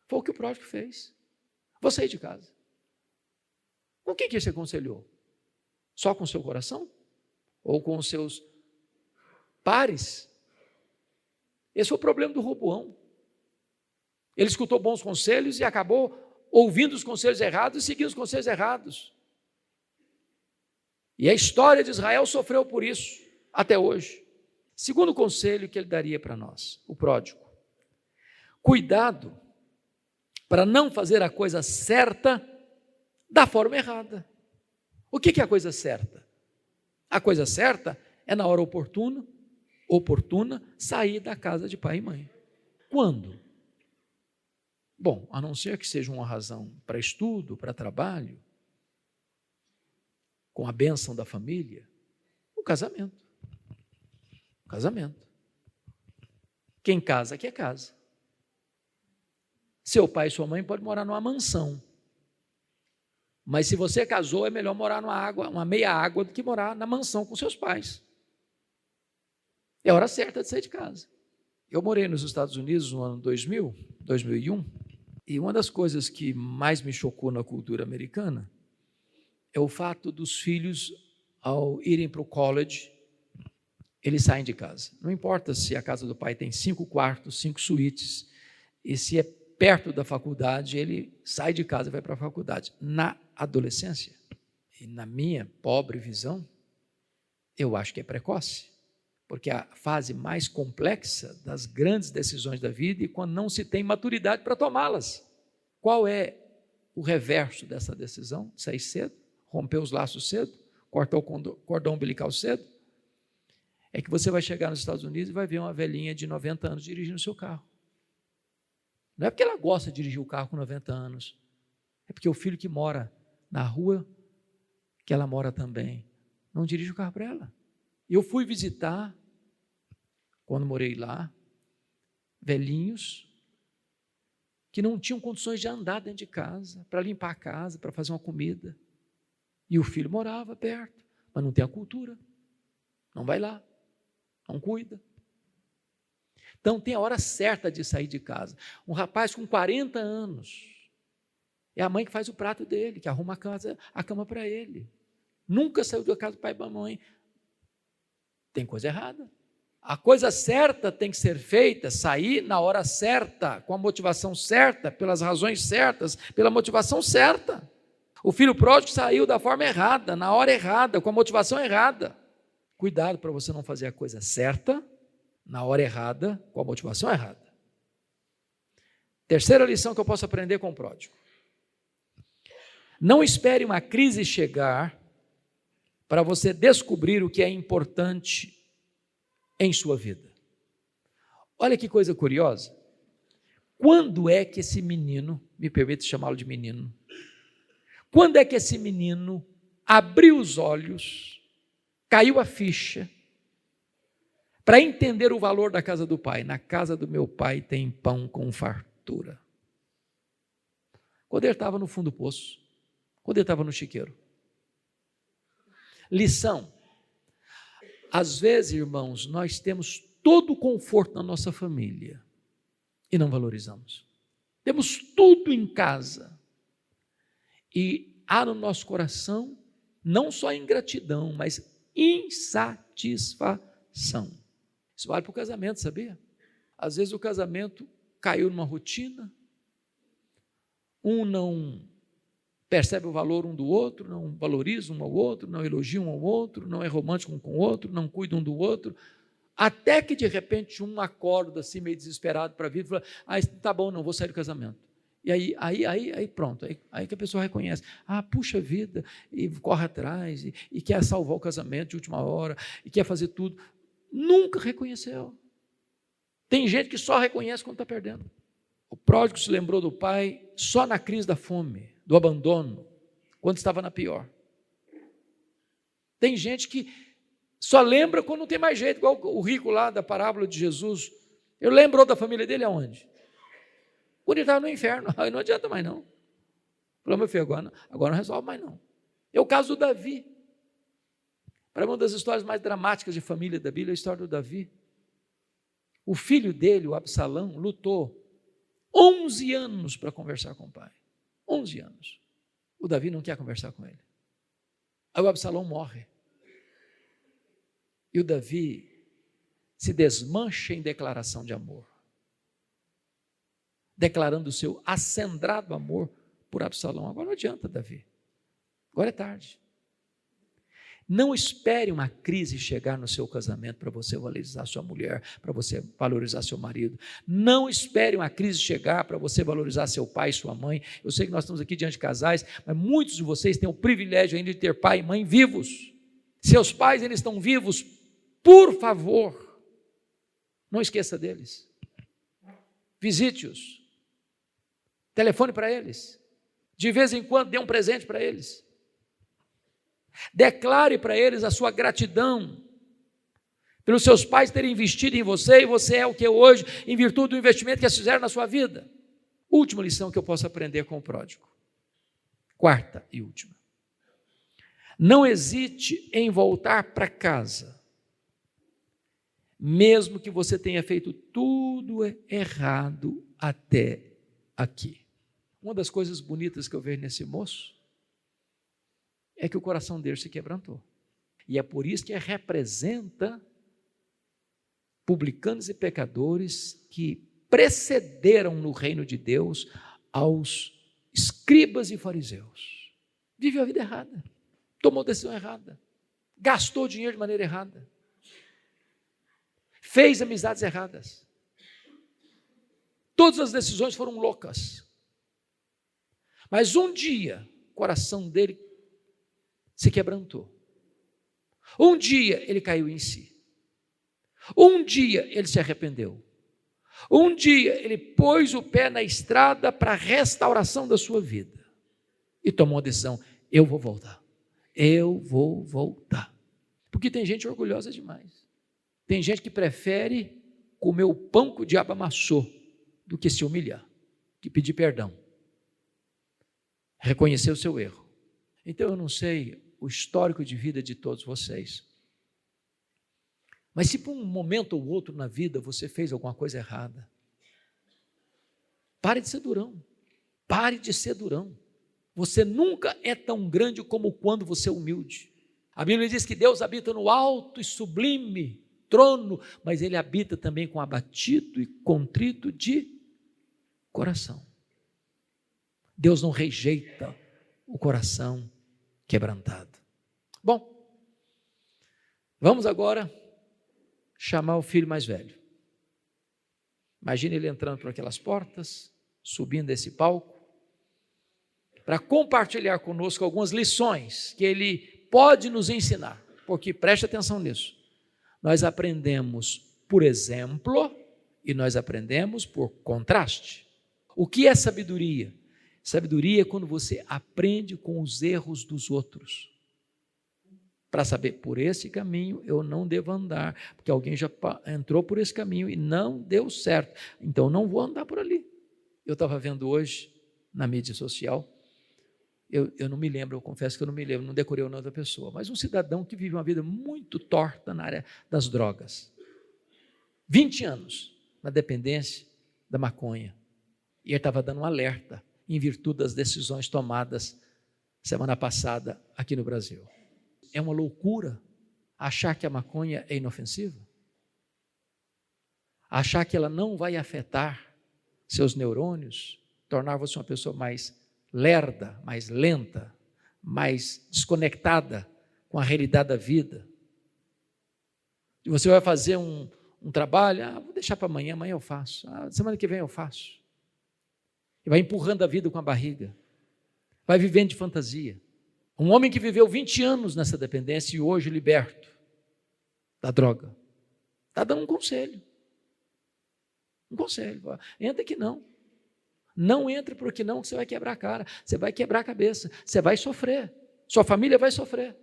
Foi o que o pródigo fez. Vou sair de casa. Com quem que você aconselhou? Só com o seu coração? Ou com os seus pares? Esse foi o problema do Roboão. Ele escutou bons conselhos e acabou ouvindo os conselhos errados e seguindo os conselhos errados. E a história de Israel sofreu por isso, até hoje. Segundo conselho que ele daria para nós, o pródigo: cuidado para não fazer a coisa certa da forma errada. O que é a coisa certa? A coisa certa é na hora oportuna, sair da casa de pai e mãe. Quando? Bom, a não ser que seja uma razão para estudo, para trabalho, com a bênção da família, o casamento. O casamento. Quem casa, quer casa. Seu pai e sua mãe podem morar numa mansão, mas se você casou, é melhor morar numa meia água do que morar na mansão com seus pais. É a hora certa de sair de casa. Eu morei nos Estados Unidos no ano 2001, e uma das coisas que mais me chocou na cultura americana é o fato dos filhos, ao irem para o college, eles saem de casa. Não importa se a casa do pai tem 5 quartos, 5 suítes, e se é perto da faculdade, ele sai de casa e vai para a faculdade. Na adolescência, e na minha pobre visão, eu acho que é precoce, porque é a fase mais complexa das grandes decisões da vida e quando não se tem maturidade para tomá-las. Qual é o reverso dessa decisão? Sair cedo, romper os laços cedo, cortar o cordão umbilical cedo? É que você vai chegar nos Estados Unidos e vai ver uma velhinha de 90 anos dirigindo o seu carro. Não é porque ela gosta de dirigir o carro com 90 anos, é porque o filho que mora na rua, que ela mora também, não dirige o carro para ela. Eu fui visitar, quando morei lá, velhinhos que não tinham condições de andar dentro de casa, para limpar a casa, para fazer uma comida. E o filho morava perto, mas não tem a cultura, não vai lá, não cuida. Então tem a hora certa de sair de casa. Um rapaz com 40 anos, é a mãe que faz o prato dele, que arruma a cama para ele. Nunca saiu da casa do pai e da mãe. Tem coisa errada. A coisa certa tem que ser feita, sair na hora certa, com a motivação certa, pelas razões certas, pela motivação certa. O filho pródigo saiu da forma errada, na hora errada, com a motivação errada. Cuidado para você não fazer a coisa certa, na hora errada, com a motivação errada. Terceira lição que eu posso aprender com o pródigo. Não espere uma crise chegar para você descobrir o que é importante em sua vida. Olha que coisa curiosa. Quando é que esse menino, me permite chamá-lo de menino, quando é que esse menino abriu os olhos, caiu a ficha, para entender o valor da casa do pai? Na casa do meu pai tem pão com fartura. Quando ele estava no fundo do poço, quando ele estava no chiqueiro. Lição: às vezes, irmãos, nós temos todo o conforto na nossa família e não valorizamos. Temos tudo em casa e há no nosso coração não só ingratidão, mas insatisfação. Isso vale para o casamento, sabia? Às vezes o casamento caiu numa rotina, um não percebe o valor um do outro, não valoriza um ao outro, não elogia um ao outro, não é romântico um com o outro, não cuida um do outro, até que de repente um acorda assim meio desesperado para a vida e fala: tá bom, não vou sair do casamento. E aí pronto, aí que a pessoa reconhece: puxa vida, e corre atrás, e quer salvar o casamento de última hora, e quer fazer tudo. Nunca reconheceu. Tem gente que só reconhece quando está perdendo. O pródigo se lembrou do pai só na crise da fome, do abandono, quando estava na pior. Tem gente que só lembra quando não tem mais jeito, igual o rico lá da parábola de Jesus. Ele lembrou da família dele aonde? Quando ele estava no inferno. Aí não adianta mais não. Falou: meu filho, agora não resolve mais não. É o caso do Davi. Para uma das histórias mais dramáticas de família da Bíblia, é a história do Davi. O filho dele, o Absalão, lutou 11 anos para conversar com o pai. 11 anos. O Davi não quer conversar com ele. Aí o Absalão morre. E o Davi se desmancha em declaração de amor, declarando o seu acendrado amor por Absalão. Agora não adianta, Davi. Agora é tarde. Não espere uma crise chegar no seu casamento para você valorizar sua mulher, para você valorizar seu marido. Não espere uma crise chegar para você valorizar seu pai e sua mãe. Eu sei que nós estamos aqui diante de casais, mas muitos de vocês têm o privilégio ainda de ter pai e mãe vivos. Seus pais, eles estão vivos, por favor, não esqueça deles. Visite-os. Telefone para eles. De vez em quando dê um presente para eles. Declare para eles a sua gratidão pelos seus pais terem investido em você, e você é o que é hoje, em virtude do investimento que eles fizeram na sua vida. Última lição que eu posso aprender com o pródigo. Quarta e última. Não hesite em voltar para casa, mesmo que você tenha feito tudo errado até aqui. Uma das coisas bonitas que eu vejo nesse moço é que o coração dele se quebrantou. E é por isso que representa publicanos e pecadores que precederam no reino de Deus aos escribas e fariseus. Viveu a vida errada, tomou decisão errada, gastou dinheiro de maneira errada, fez amizades erradas. Todas as decisões foram loucas. Mas um dia, o coração dele se quebrantou. Um dia ele caiu em si. Um dia ele se arrependeu. Um dia ele pôs o pé na estrada para a restauração da sua vida. E tomou a decisão: eu vou voltar. Eu vou voltar. Porque tem gente orgulhosa demais. Tem gente que prefere comer o pão que o diabo amassou do que se humilhar, que pedir perdão, reconhecer o seu erro. Então eu não sei o histórico de vida de todos vocês, mas se por um momento ou outro na vida você fez alguma coisa errada, pare de ser durão. Pare de ser durão. Você nunca é tão grande como quando você é humilde. A Bíblia diz que Deus habita no alto e sublime trono, mas Ele habita também com abatido e contrito de coração. Deus não rejeita o coração quebrantado. Bom, Vamos agora chamar o filho mais velho. Imagine ele entrando por aquelas portas, subindo esse palco, para compartilhar conosco algumas lições que ele pode nos ensinar, porque preste atenção nisso, nós aprendemos por exemplo e nós aprendemos por contraste. O que é sabedoria? Sabedoria é quando você aprende com os erros dos outros, para saber, por esse caminho eu não devo andar, porque alguém já entrou por esse caminho e não deu certo, então não vou andar por ali. Eu estava vendo hoje na mídia social, eu não me lembro, eu confesso que eu não me lembro, não decorei o nome da pessoa, mas um cidadão que vive uma vida muito torta na área das drogas, 20 anos na dependência da maconha, e ele estava dando um alerta em virtude das decisões tomadas semana passada aqui no Brasil. É uma loucura achar que a maconha é inofensiva, achar que ela não vai afetar seus neurônios, tornar você uma pessoa mais lerda, mais lenta, mais desconectada com a realidade da vida. E você vai fazer um trabalho, vou deixar para amanhã, amanhã eu faço, semana que vem eu faço. E vai empurrando a vida com a barriga, vai vivendo de fantasia. Um homem que viveu 20 anos nessa dependência e hoje liberto da droga, está dando um conselho. Um conselho, entra que não. Não entre porque não, que você vai quebrar a cara, você vai quebrar a cabeça, você vai sofrer, sua família vai sofrer.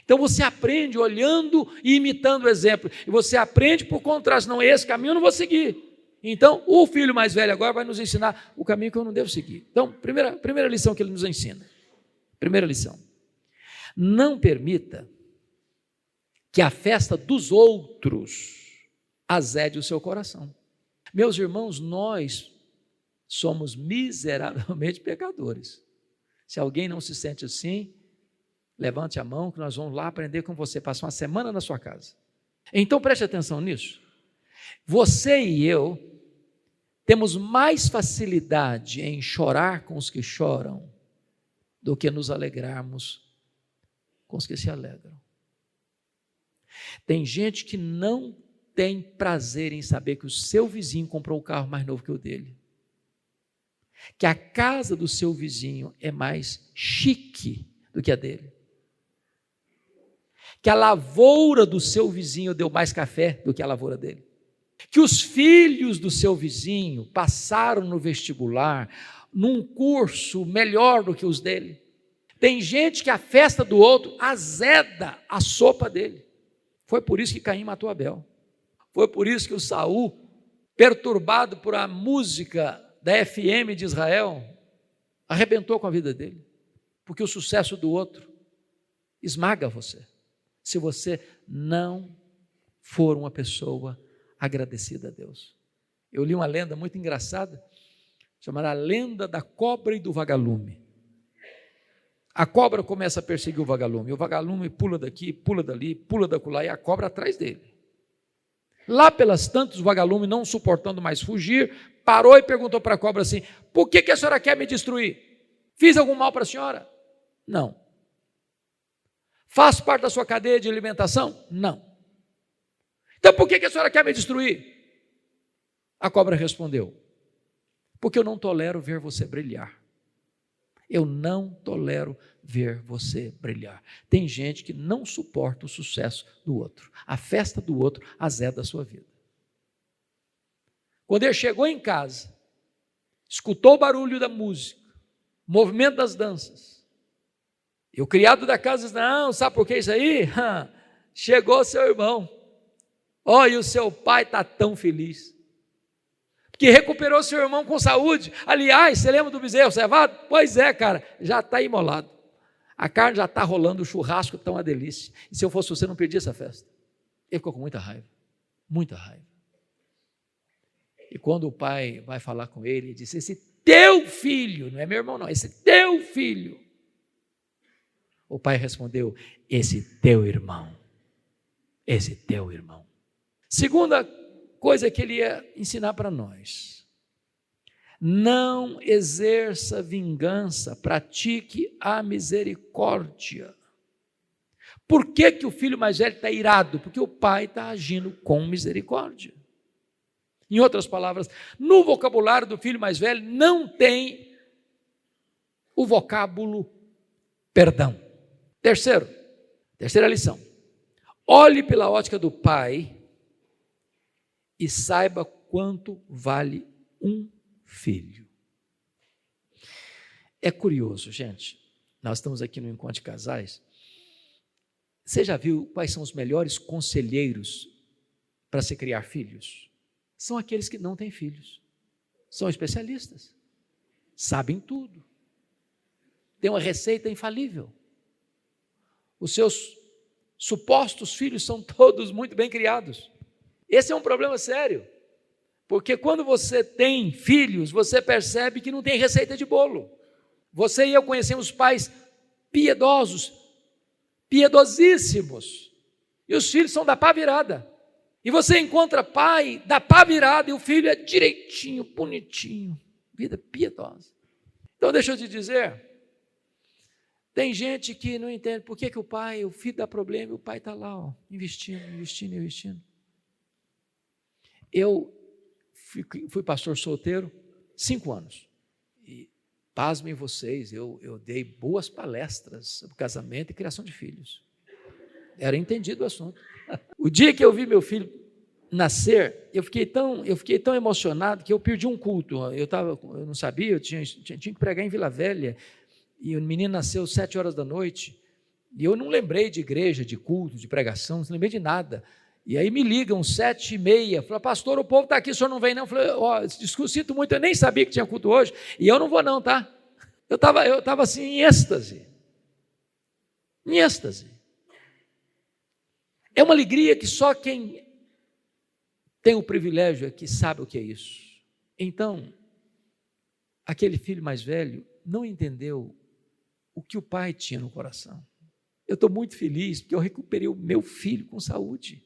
Então você aprende olhando e imitando o exemplo, e você aprende por contraste, não, esse caminho eu não vou seguir. Então o filho mais velho agora vai nos ensinar o caminho que eu não devo seguir. Então, primeira lição que ele nos ensina, primeira lição, não permita que a festa dos outros azede o seu coração. Meus irmãos, nós somos miseravelmente pecadores. Se alguém não se sente assim, levante a mão que nós vamos lá aprender com você, passar uma semana na sua casa. Então preste atenção nisso. Você e eu temos mais facilidade em chorar com os que choram do que nos alegrarmos com os que se alegram. Tem gente que não tem prazer em saber que o seu vizinho comprou um carro mais novo que o dele, que a casa do seu vizinho é mais chique do que a dele, que a lavoura do seu vizinho deu mais café do que a lavoura dele, que os filhos do seu vizinho passaram no vestibular num curso melhor do que os dele. Tem gente que a festa do outro azeda a sopa dele. Foi por isso que Caim matou Abel. Foi por isso que o Saul, perturbado por a música da FM de Israel, arrebentou com a vida dele, porque o sucesso do outro esmaga você, se você não for uma pessoa agradecida a Deus. Eu li uma lenda muito engraçada, chamada a lenda da cobra e do vagalume. A cobra começa a perseguir o vagalume pula daqui, pula dali, pula dacolá, e a cobra atrás dele. Lá pelas tantas, o vagalume, não suportando mais fugir, parou e perguntou para a cobra assim: por que a senhora quer me destruir? Fiz algum mal para a senhora? Não. Faço parte da sua cadeia de alimentação? Não. Então por que a senhora quer me destruir? A cobra respondeu: porque eu não tolero ver você brilhar. Eu não tolero ver você brilhar. Tem gente que não suporta o sucesso do outro. A festa do outro azeda a sua vida. Quando ele chegou em casa, escutou o barulho da música, o movimento das danças, e o criado da casa disse: não, sabe por que isso aí? Chegou seu irmão. E o seu pai está tão feliz, que recuperou seu irmão com saúde. Aliás, você lembra do bezerro cevado? Pois é, cara, já está imolado. A carne já está rolando, o churrasco está uma delícia. E se eu fosse você, não perdia essa festa. Ele ficou com muita raiva, muita raiva. E quando o pai vai falar com ele, ele disse: esse teu filho, não é meu irmão não, esse teu filho. O pai respondeu: esse teu irmão, esse teu irmão. Segunda coisa que ele ia ensinar para nós: não exerça vingança, pratique a misericórdia. Por que que o filho mais velho está irado? Porque o pai está agindo com misericórdia. Em outras palavras, no vocabulário do filho mais velho não tem o vocábulo perdão. Terceira lição. Olhe pela ótica do pai e saiba quanto vale um filho. É curioso, gente. Nós estamos aqui no Encontro de Casais. Você já viu quais são os melhores conselheiros para se criar filhos? São aqueles que não têm filhos. São especialistas. Sabem tudo. Têm uma receita infalível. Os seus supostos filhos são todos muito bem criados. Esse é um problema sério. Porque quando você tem filhos, você percebe que não tem receita de bolo. Você e eu conhecemos pais piedosos, piedosíssimos, e os filhos são da pá virada. E você encontra pai da pá virada e o filho é direitinho, bonitinho, vida piedosa. Então deixa eu te dizer, tem gente que não entende por que o filho dá problema e o pai está lá, ó, investindo. Eu fui pastor solteiro 5 anos. E pasmem vocês, eu dei boas palestras sobre casamento e criação de filhos. Era entendido o assunto. O dia que eu vi meu filho nascer, eu fiquei tão emocionado que eu perdi um culto. Eu não sabia, eu tinha que pregar em Vila Velha, e o menino nasceu 7 horas da noite, e eu não lembrei de igreja, de culto, de pregação, não lembrei de nada. E aí me ligam 7h30, falaram, pastor, o povo está aqui, o senhor não vem não? Eu falei, sinto muito, eu nem sabia que tinha culto hoje, e eu não vou não, tá? Eu estava assim em êxtase. É uma alegria que só quem tem o privilégio é que sabe o que é isso. Então, aquele filho mais velho não entendeu o que o pai tinha no coração. Eu estou muito feliz porque eu recuperei o meu filho com saúde.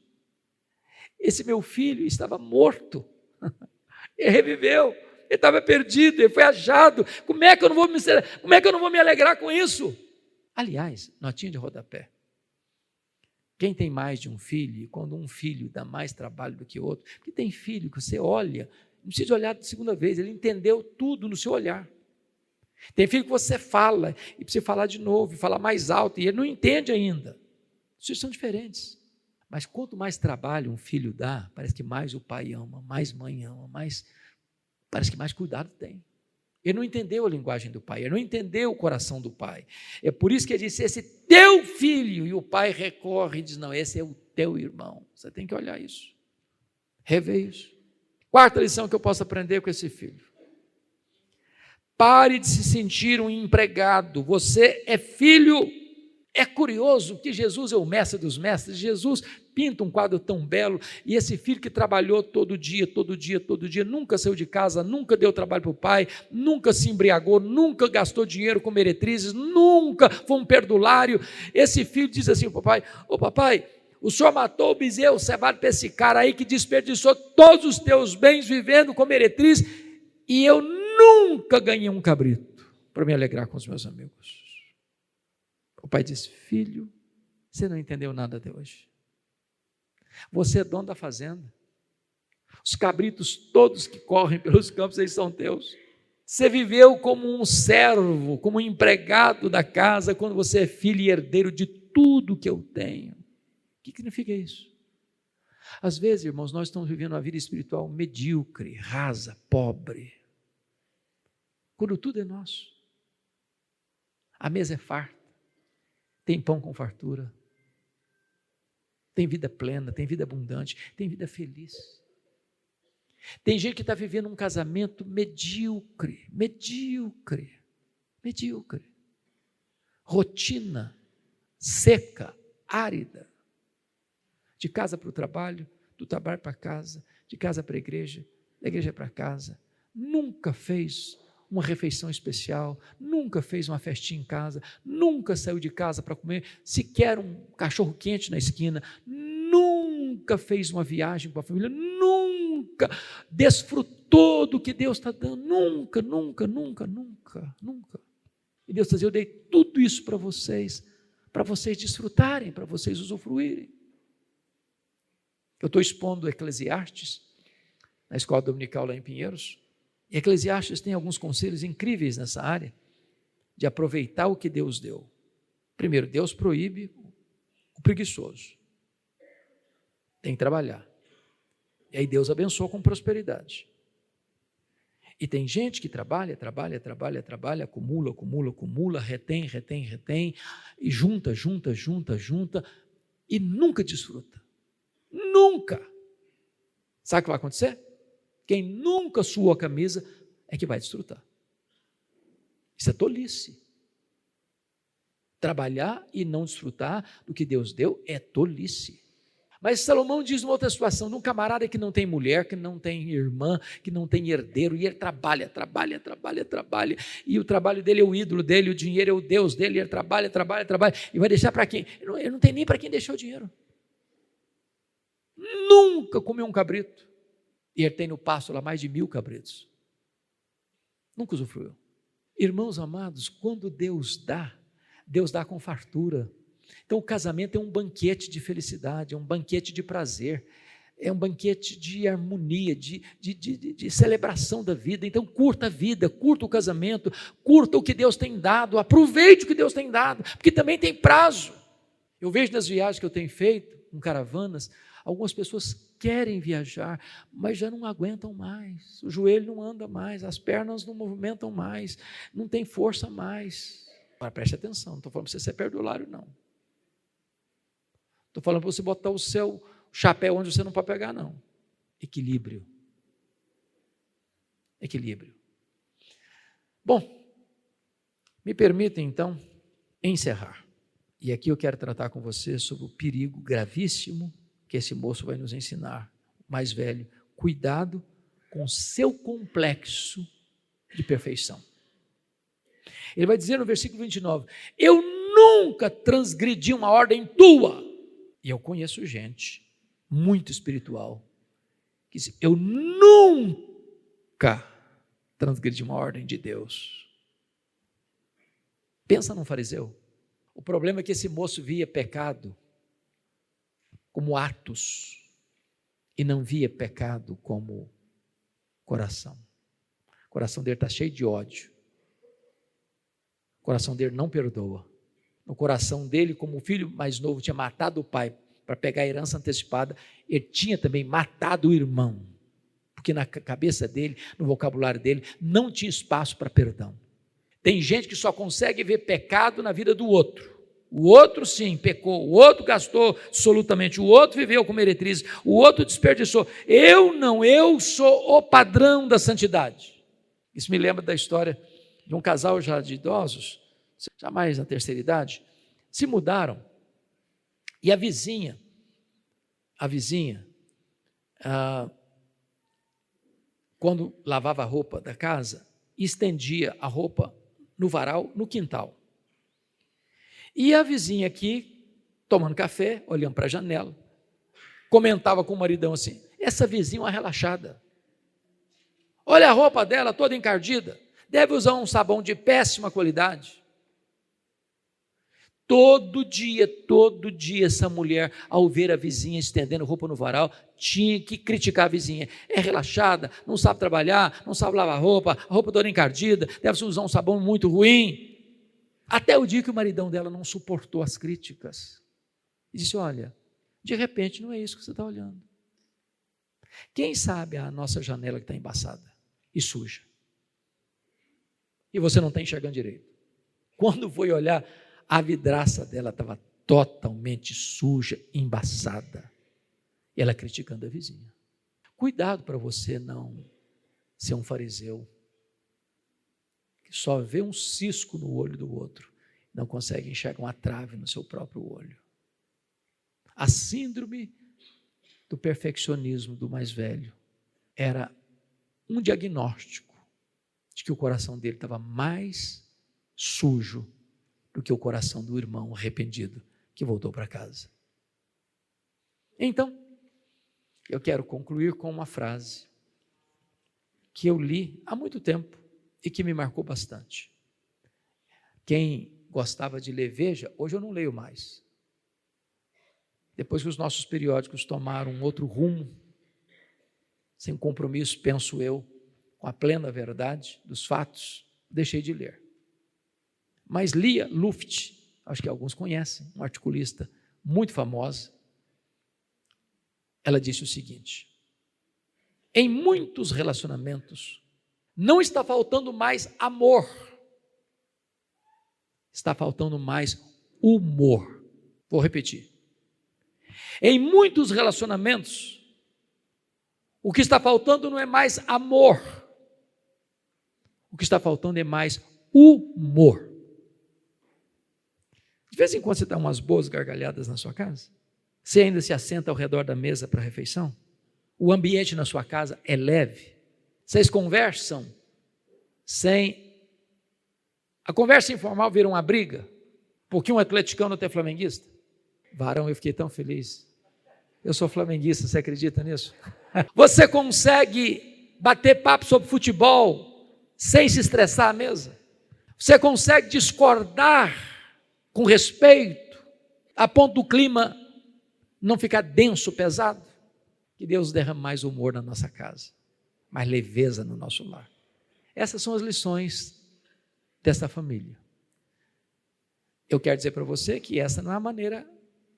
Esse meu filho estava morto, ele reviveu, ele estava perdido, ele foi achado. Como é que eu não vou me alegrar com isso? Aliás, notinha de rodapé. Quem tem mais de um filho, quando um filho dá mais trabalho do que outro, porque tem filho que você olha, não precisa olhar de segunda vez, ele entendeu tudo no seu olhar. Tem filho que você fala, e precisa falar de novo, e falar mais alto, e ele não entende ainda. Isso são diferentes. Mas quanto mais trabalho um filho dá, parece que mais o pai ama, mais mãe ama, parece que mais cuidado tem. Ele não entendeu a linguagem do pai, ele não entendeu o coração do pai. É por isso que ele disse, esse teu filho, e o pai recorre e diz, não, esse é o teu irmão. Você tem que olhar isso, rever isso. 4ª lição que eu posso aprender com esse filho. Pare de se sentir um empregado, você é filho. É curioso que Jesus é o mestre dos mestres, Jesus pinta um quadro tão belo, e esse filho que trabalhou todo dia, nunca saiu de casa, nunca deu trabalho para o pai, nunca se embriagou, nunca gastou dinheiro com meretrizes, nunca foi um perdulário. Esse filho diz assim para o papai, ô papai, o senhor matou o bezerro cevado para esse cara aí que desperdiçou todos os teus bens vivendo com meretriz, e eu nunca ganhei um cabrito para me alegrar com os meus amigos. O pai disse, filho, você não entendeu nada até hoje. Você é dono da fazenda. Os cabritos todos que correm pelos campos, eles são teus. Você viveu como um servo, como um empregado da casa, quando você é filho e herdeiro de tudo que eu tenho. O que significa isso? Às vezes, irmãos, nós estamos vivendo uma vida espiritual medíocre, rasa, pobre. Quando tudo é nosso. A mesa é farta. Tem pão com fartura, tem vida plena, tem vida abundante, tem vida feliz. Tem gente que está vivendo um casamento medíocre, rotina, seca, árida, de casa para o trabalho, do trabalho para casa, de casa para a igreja, da igreja para casa, nunca fez uma refeição especial, nunca fez uma festinha em casa, nunca saiu de casa para comer sequer um cachorro quente na esquina, nunca fez uma viagem com a família, nunca desfrutou do que Deus está dando, nunca. E Deus está dizendo, eu dei tudo isso para vocês para vocês desfrutarem, para vocês usufruírem. Eu estou expondo Eclesiastes, na escola dominical lá em Pinheiros, e Eclesiastes tem alguns conselhos incríveis nessa área, de aproveitar o que Deus deu. Primeiro, Deus proíbe o preguiçoso, tem que trabalhar, e aí Deus abençoa com prosperidade. E tem gente que trabalha, acumula, retém, e junta, e nunca desfruta. Nunca. Sabe o que vai acontecer? Quem nunca suou a camisa é que vai desfrutar. Isso é tolice. Trabalhar e não desfrutar do que Deus deu é tolice. Mas Salomão diz uma outra situação, de um camarada que não tem mulher, que não tem irmã, que não tem herdeiro, e ele trabalha, e o trabalho dele é o ídolo dele, o dinheiro é o Deus dele, e ele trabalha, e vai deixar para quem? Ele não tem nem para quem deixar o dinheiro. Nunca comeu um cabrito, e ele tem no pasto lá mais de 1000 cabritos. Nunca usufruiu. Irmãos amados, quando Deus dá com fartura. Então o casamento é um banquete de felicidade, é um banquete de prazer, é um banquete de harmonia, de celebração da vida. Então curta a vida, curta o casamento, curta o que Deus tem dado, aproveite o que Deus tem dado, porque também tem prazo. Eu vejo nas viagens que eu tenho feito, com caravanas, algumas pessoas querem viajar, mas já não aguentam mais, o joelho não anda mais, as pernas não movimentam mais, não tem força mais. Agora preste atenção, não estou falando para você ser perdulário, não. Estou falando para você botar o seu chapéu onde você não pode pegar, não. Equilíbrio. Bom, me permitem então encerrar. E aqui eu quero tratar com você sobre o perigo gravíssimo que esse moço vai nos ensinar, o mais velho. Cuidado com o seu complexo de perfeição. Ele vai dizer no versículo 29, eu nunca transgredi uma ordem tua. E eu conheço gente muito espiritual que diz, eu nunca transgredi uma ordem de Deus. Pensa num fariseu. O problema é que esse moço via pecado como atos e não via pecado como coração. O coração dele está cheio de ódio. O coração dele não perdoa. No coração dele, como o filho mais novo tinha matado o pai para pegar a herança antecipada, ele tinha também matado o irmão, porque na cabeça dele, no vocabulário dele, não tinha espaço para perdão. Tem gente que só consegue ver pecado na vida do outro. O outro sim pecou, o outro gastou absolutamente, o outro viveu com meretrizes, o outro desperdiçou. Eu não, eu sou o padrão da santidade. Isso me lembra da história de um casal já de idosos, já mais na terceira idade, se mudaram, e a vizinha, quando lavava a roupa da casa, estendia a roupa no varal, no quintal. E a vizinha aqui, tomando café, olhando para a janela, comentava com o maridão assim, essa vizinha é uma relaxada, olha a roupa dela toda encardida, deve usar um sabão de péssima qualidade. Todo dia, essa mulher, ao ver a vizinha estendendo roupa no varal, tinha que criticar a vizinha. É relaxada, não sabe trabalhar, não sabe lavar roupa, a roupa toda encardida, deve usar um sabão muito ruim. Até o dia que o maridão dela não suportou as críticas. E disse, olha, de repente não é isso que você está olhando. Quem sabe a nossa janela que está embaçada e suja. E você não está enxergando direito. Quando foi olhar, a vidraça dela estava totalmente suja, embaçada. E ela criticando a vizinha. Cuidado para você não ser um fariseu, que só vê um cisco no olho do outro, não consegue enxergar uma trave no seu próprio olho. A síndrome do perfeccionismo do mais velho era um diagnóstico de que o coração dele estava mais sujo do que o coração do irmão arrependido que voltou para casa. Então, eu quero concluir com uma frase que eu li há muito tempo e que me marcou bastante. Quem gostava de ler Veja, hoje eu não leio mais. Depois que os nossos periódicos tomaram um outro rumo, sem compromisso, penso eu, com a plena verdade dos fatos, deixei de ler. Mas lia Luft, acho que alguns conhecem, uma articulista muito famosa. Ela disse o seguinte: em muitos relacionamentos não está faltando mais amor, está faltando mais humor. Vou repetir. Em muitos relacionamentos, o que está faltando não é mais amor, o que está faltando é mais humor. De vez em quando você dá umas boas gargalhadas na sua casa? Você ainda se assenta ao redor da mesa para a refeição? O ambiente na sua casa é leve? Vocês conversam sem... A conversa informal vira uma briga? Porque um atleticano até flamenguista? Varão, eu fiquei tão feliz. Eu sou flamenguista, você acredita nisso? Você consegue bater papo sobre futebol sem se estressar à mesa? Você consegue discordar com respeito, a ponto do clima não ficar denso, pesado? Que Deus derrame mais humor na nossa casa, mais leveza no nosso lar. Essas são as lições dessa família. Eu quero dizer para você que essa não é a maneira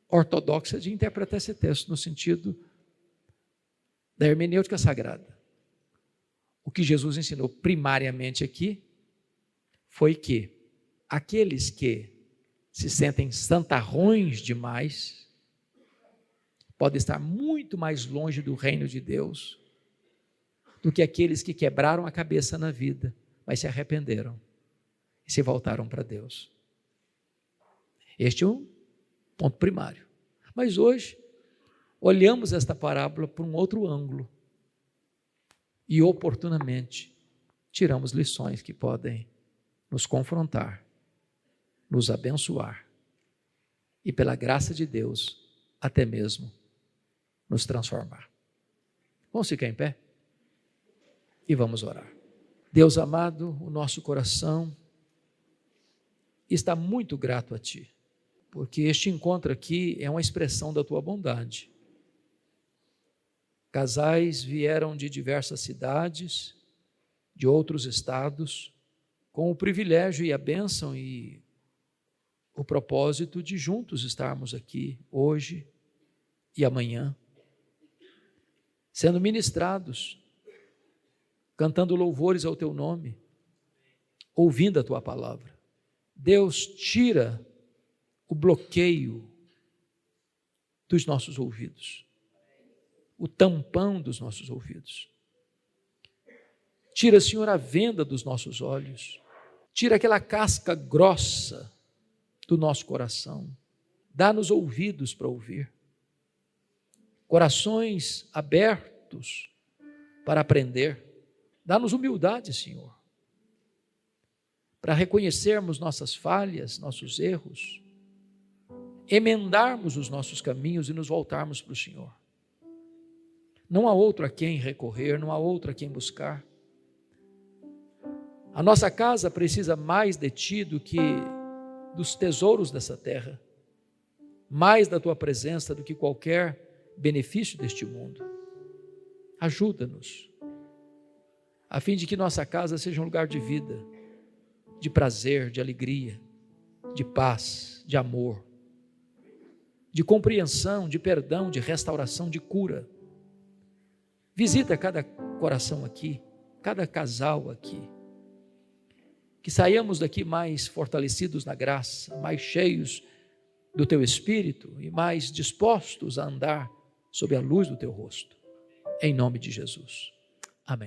ortodoxa de interpretar esse texto, no sentido da hermenêutica sagrada. O que Jesus ensinou primariamente aqui foi que aqueles que se sentem santarrões demais podem estar muito mais longe do reino de Deus do que aqueles que quebraram a cabeça na vida, mas se arrependeram e se voltaram para Deus. Este é um ponto primário. Mas hoje, olhamos esta parábola por um outro ângulo e oportunamente tiramos lições que podem nos confrontar, nos abençoar e, pela graça de Deus, até mesmo nos transformar. Vamos ficar em pé? E vamos orar. Deus amado, o nosso coração está muito grato a Ti, porque este encontro aqui é uma expressão da Tua bondade. Casais vieram de diversas cidades, de outros estados, com o privilégio e a bênção e o propósito de juntos estarmos aqui hoje e amanhã, sendo ministrados, cantando louvores ao Teu nome, ouvindo a Tua palavra. Deus, tira o bloqueio dos nossos ouvidos, o tampão dos nossos ouvidos. Tira, Senhor, a venda dos nossos olhos, tira aquela casca grossa do nosso coração, dá-nos ouvidos para ouvir, corações abertos para aprender, dá-nos humildade, Senhor, para reconhecermos nossas falhas, nossos erros, emendarmos os nossos caminhos e nos voltarmos para o Senhor. Não há outro a quem recorrer, não há outro a quem buscar. A nossa casa precisa mais de Ti do que dos tesouros dessa terra, mais da Tua presença do que qualquer benefício deste mundo. Ajuda-nos, a fim de que nossa casa seja um lugar de vida, de prazer, de alegria, de paz, de amor, de compreensão, de perdão, de restauração, de cura. Visita cada coração aqui, cada casal aqui, que saiamos daqui mais fortalecidos na graça, mais cheios do Teu Espírito e mais dispostos a andar sob a luz do Teu rosto, em nome de Jesus.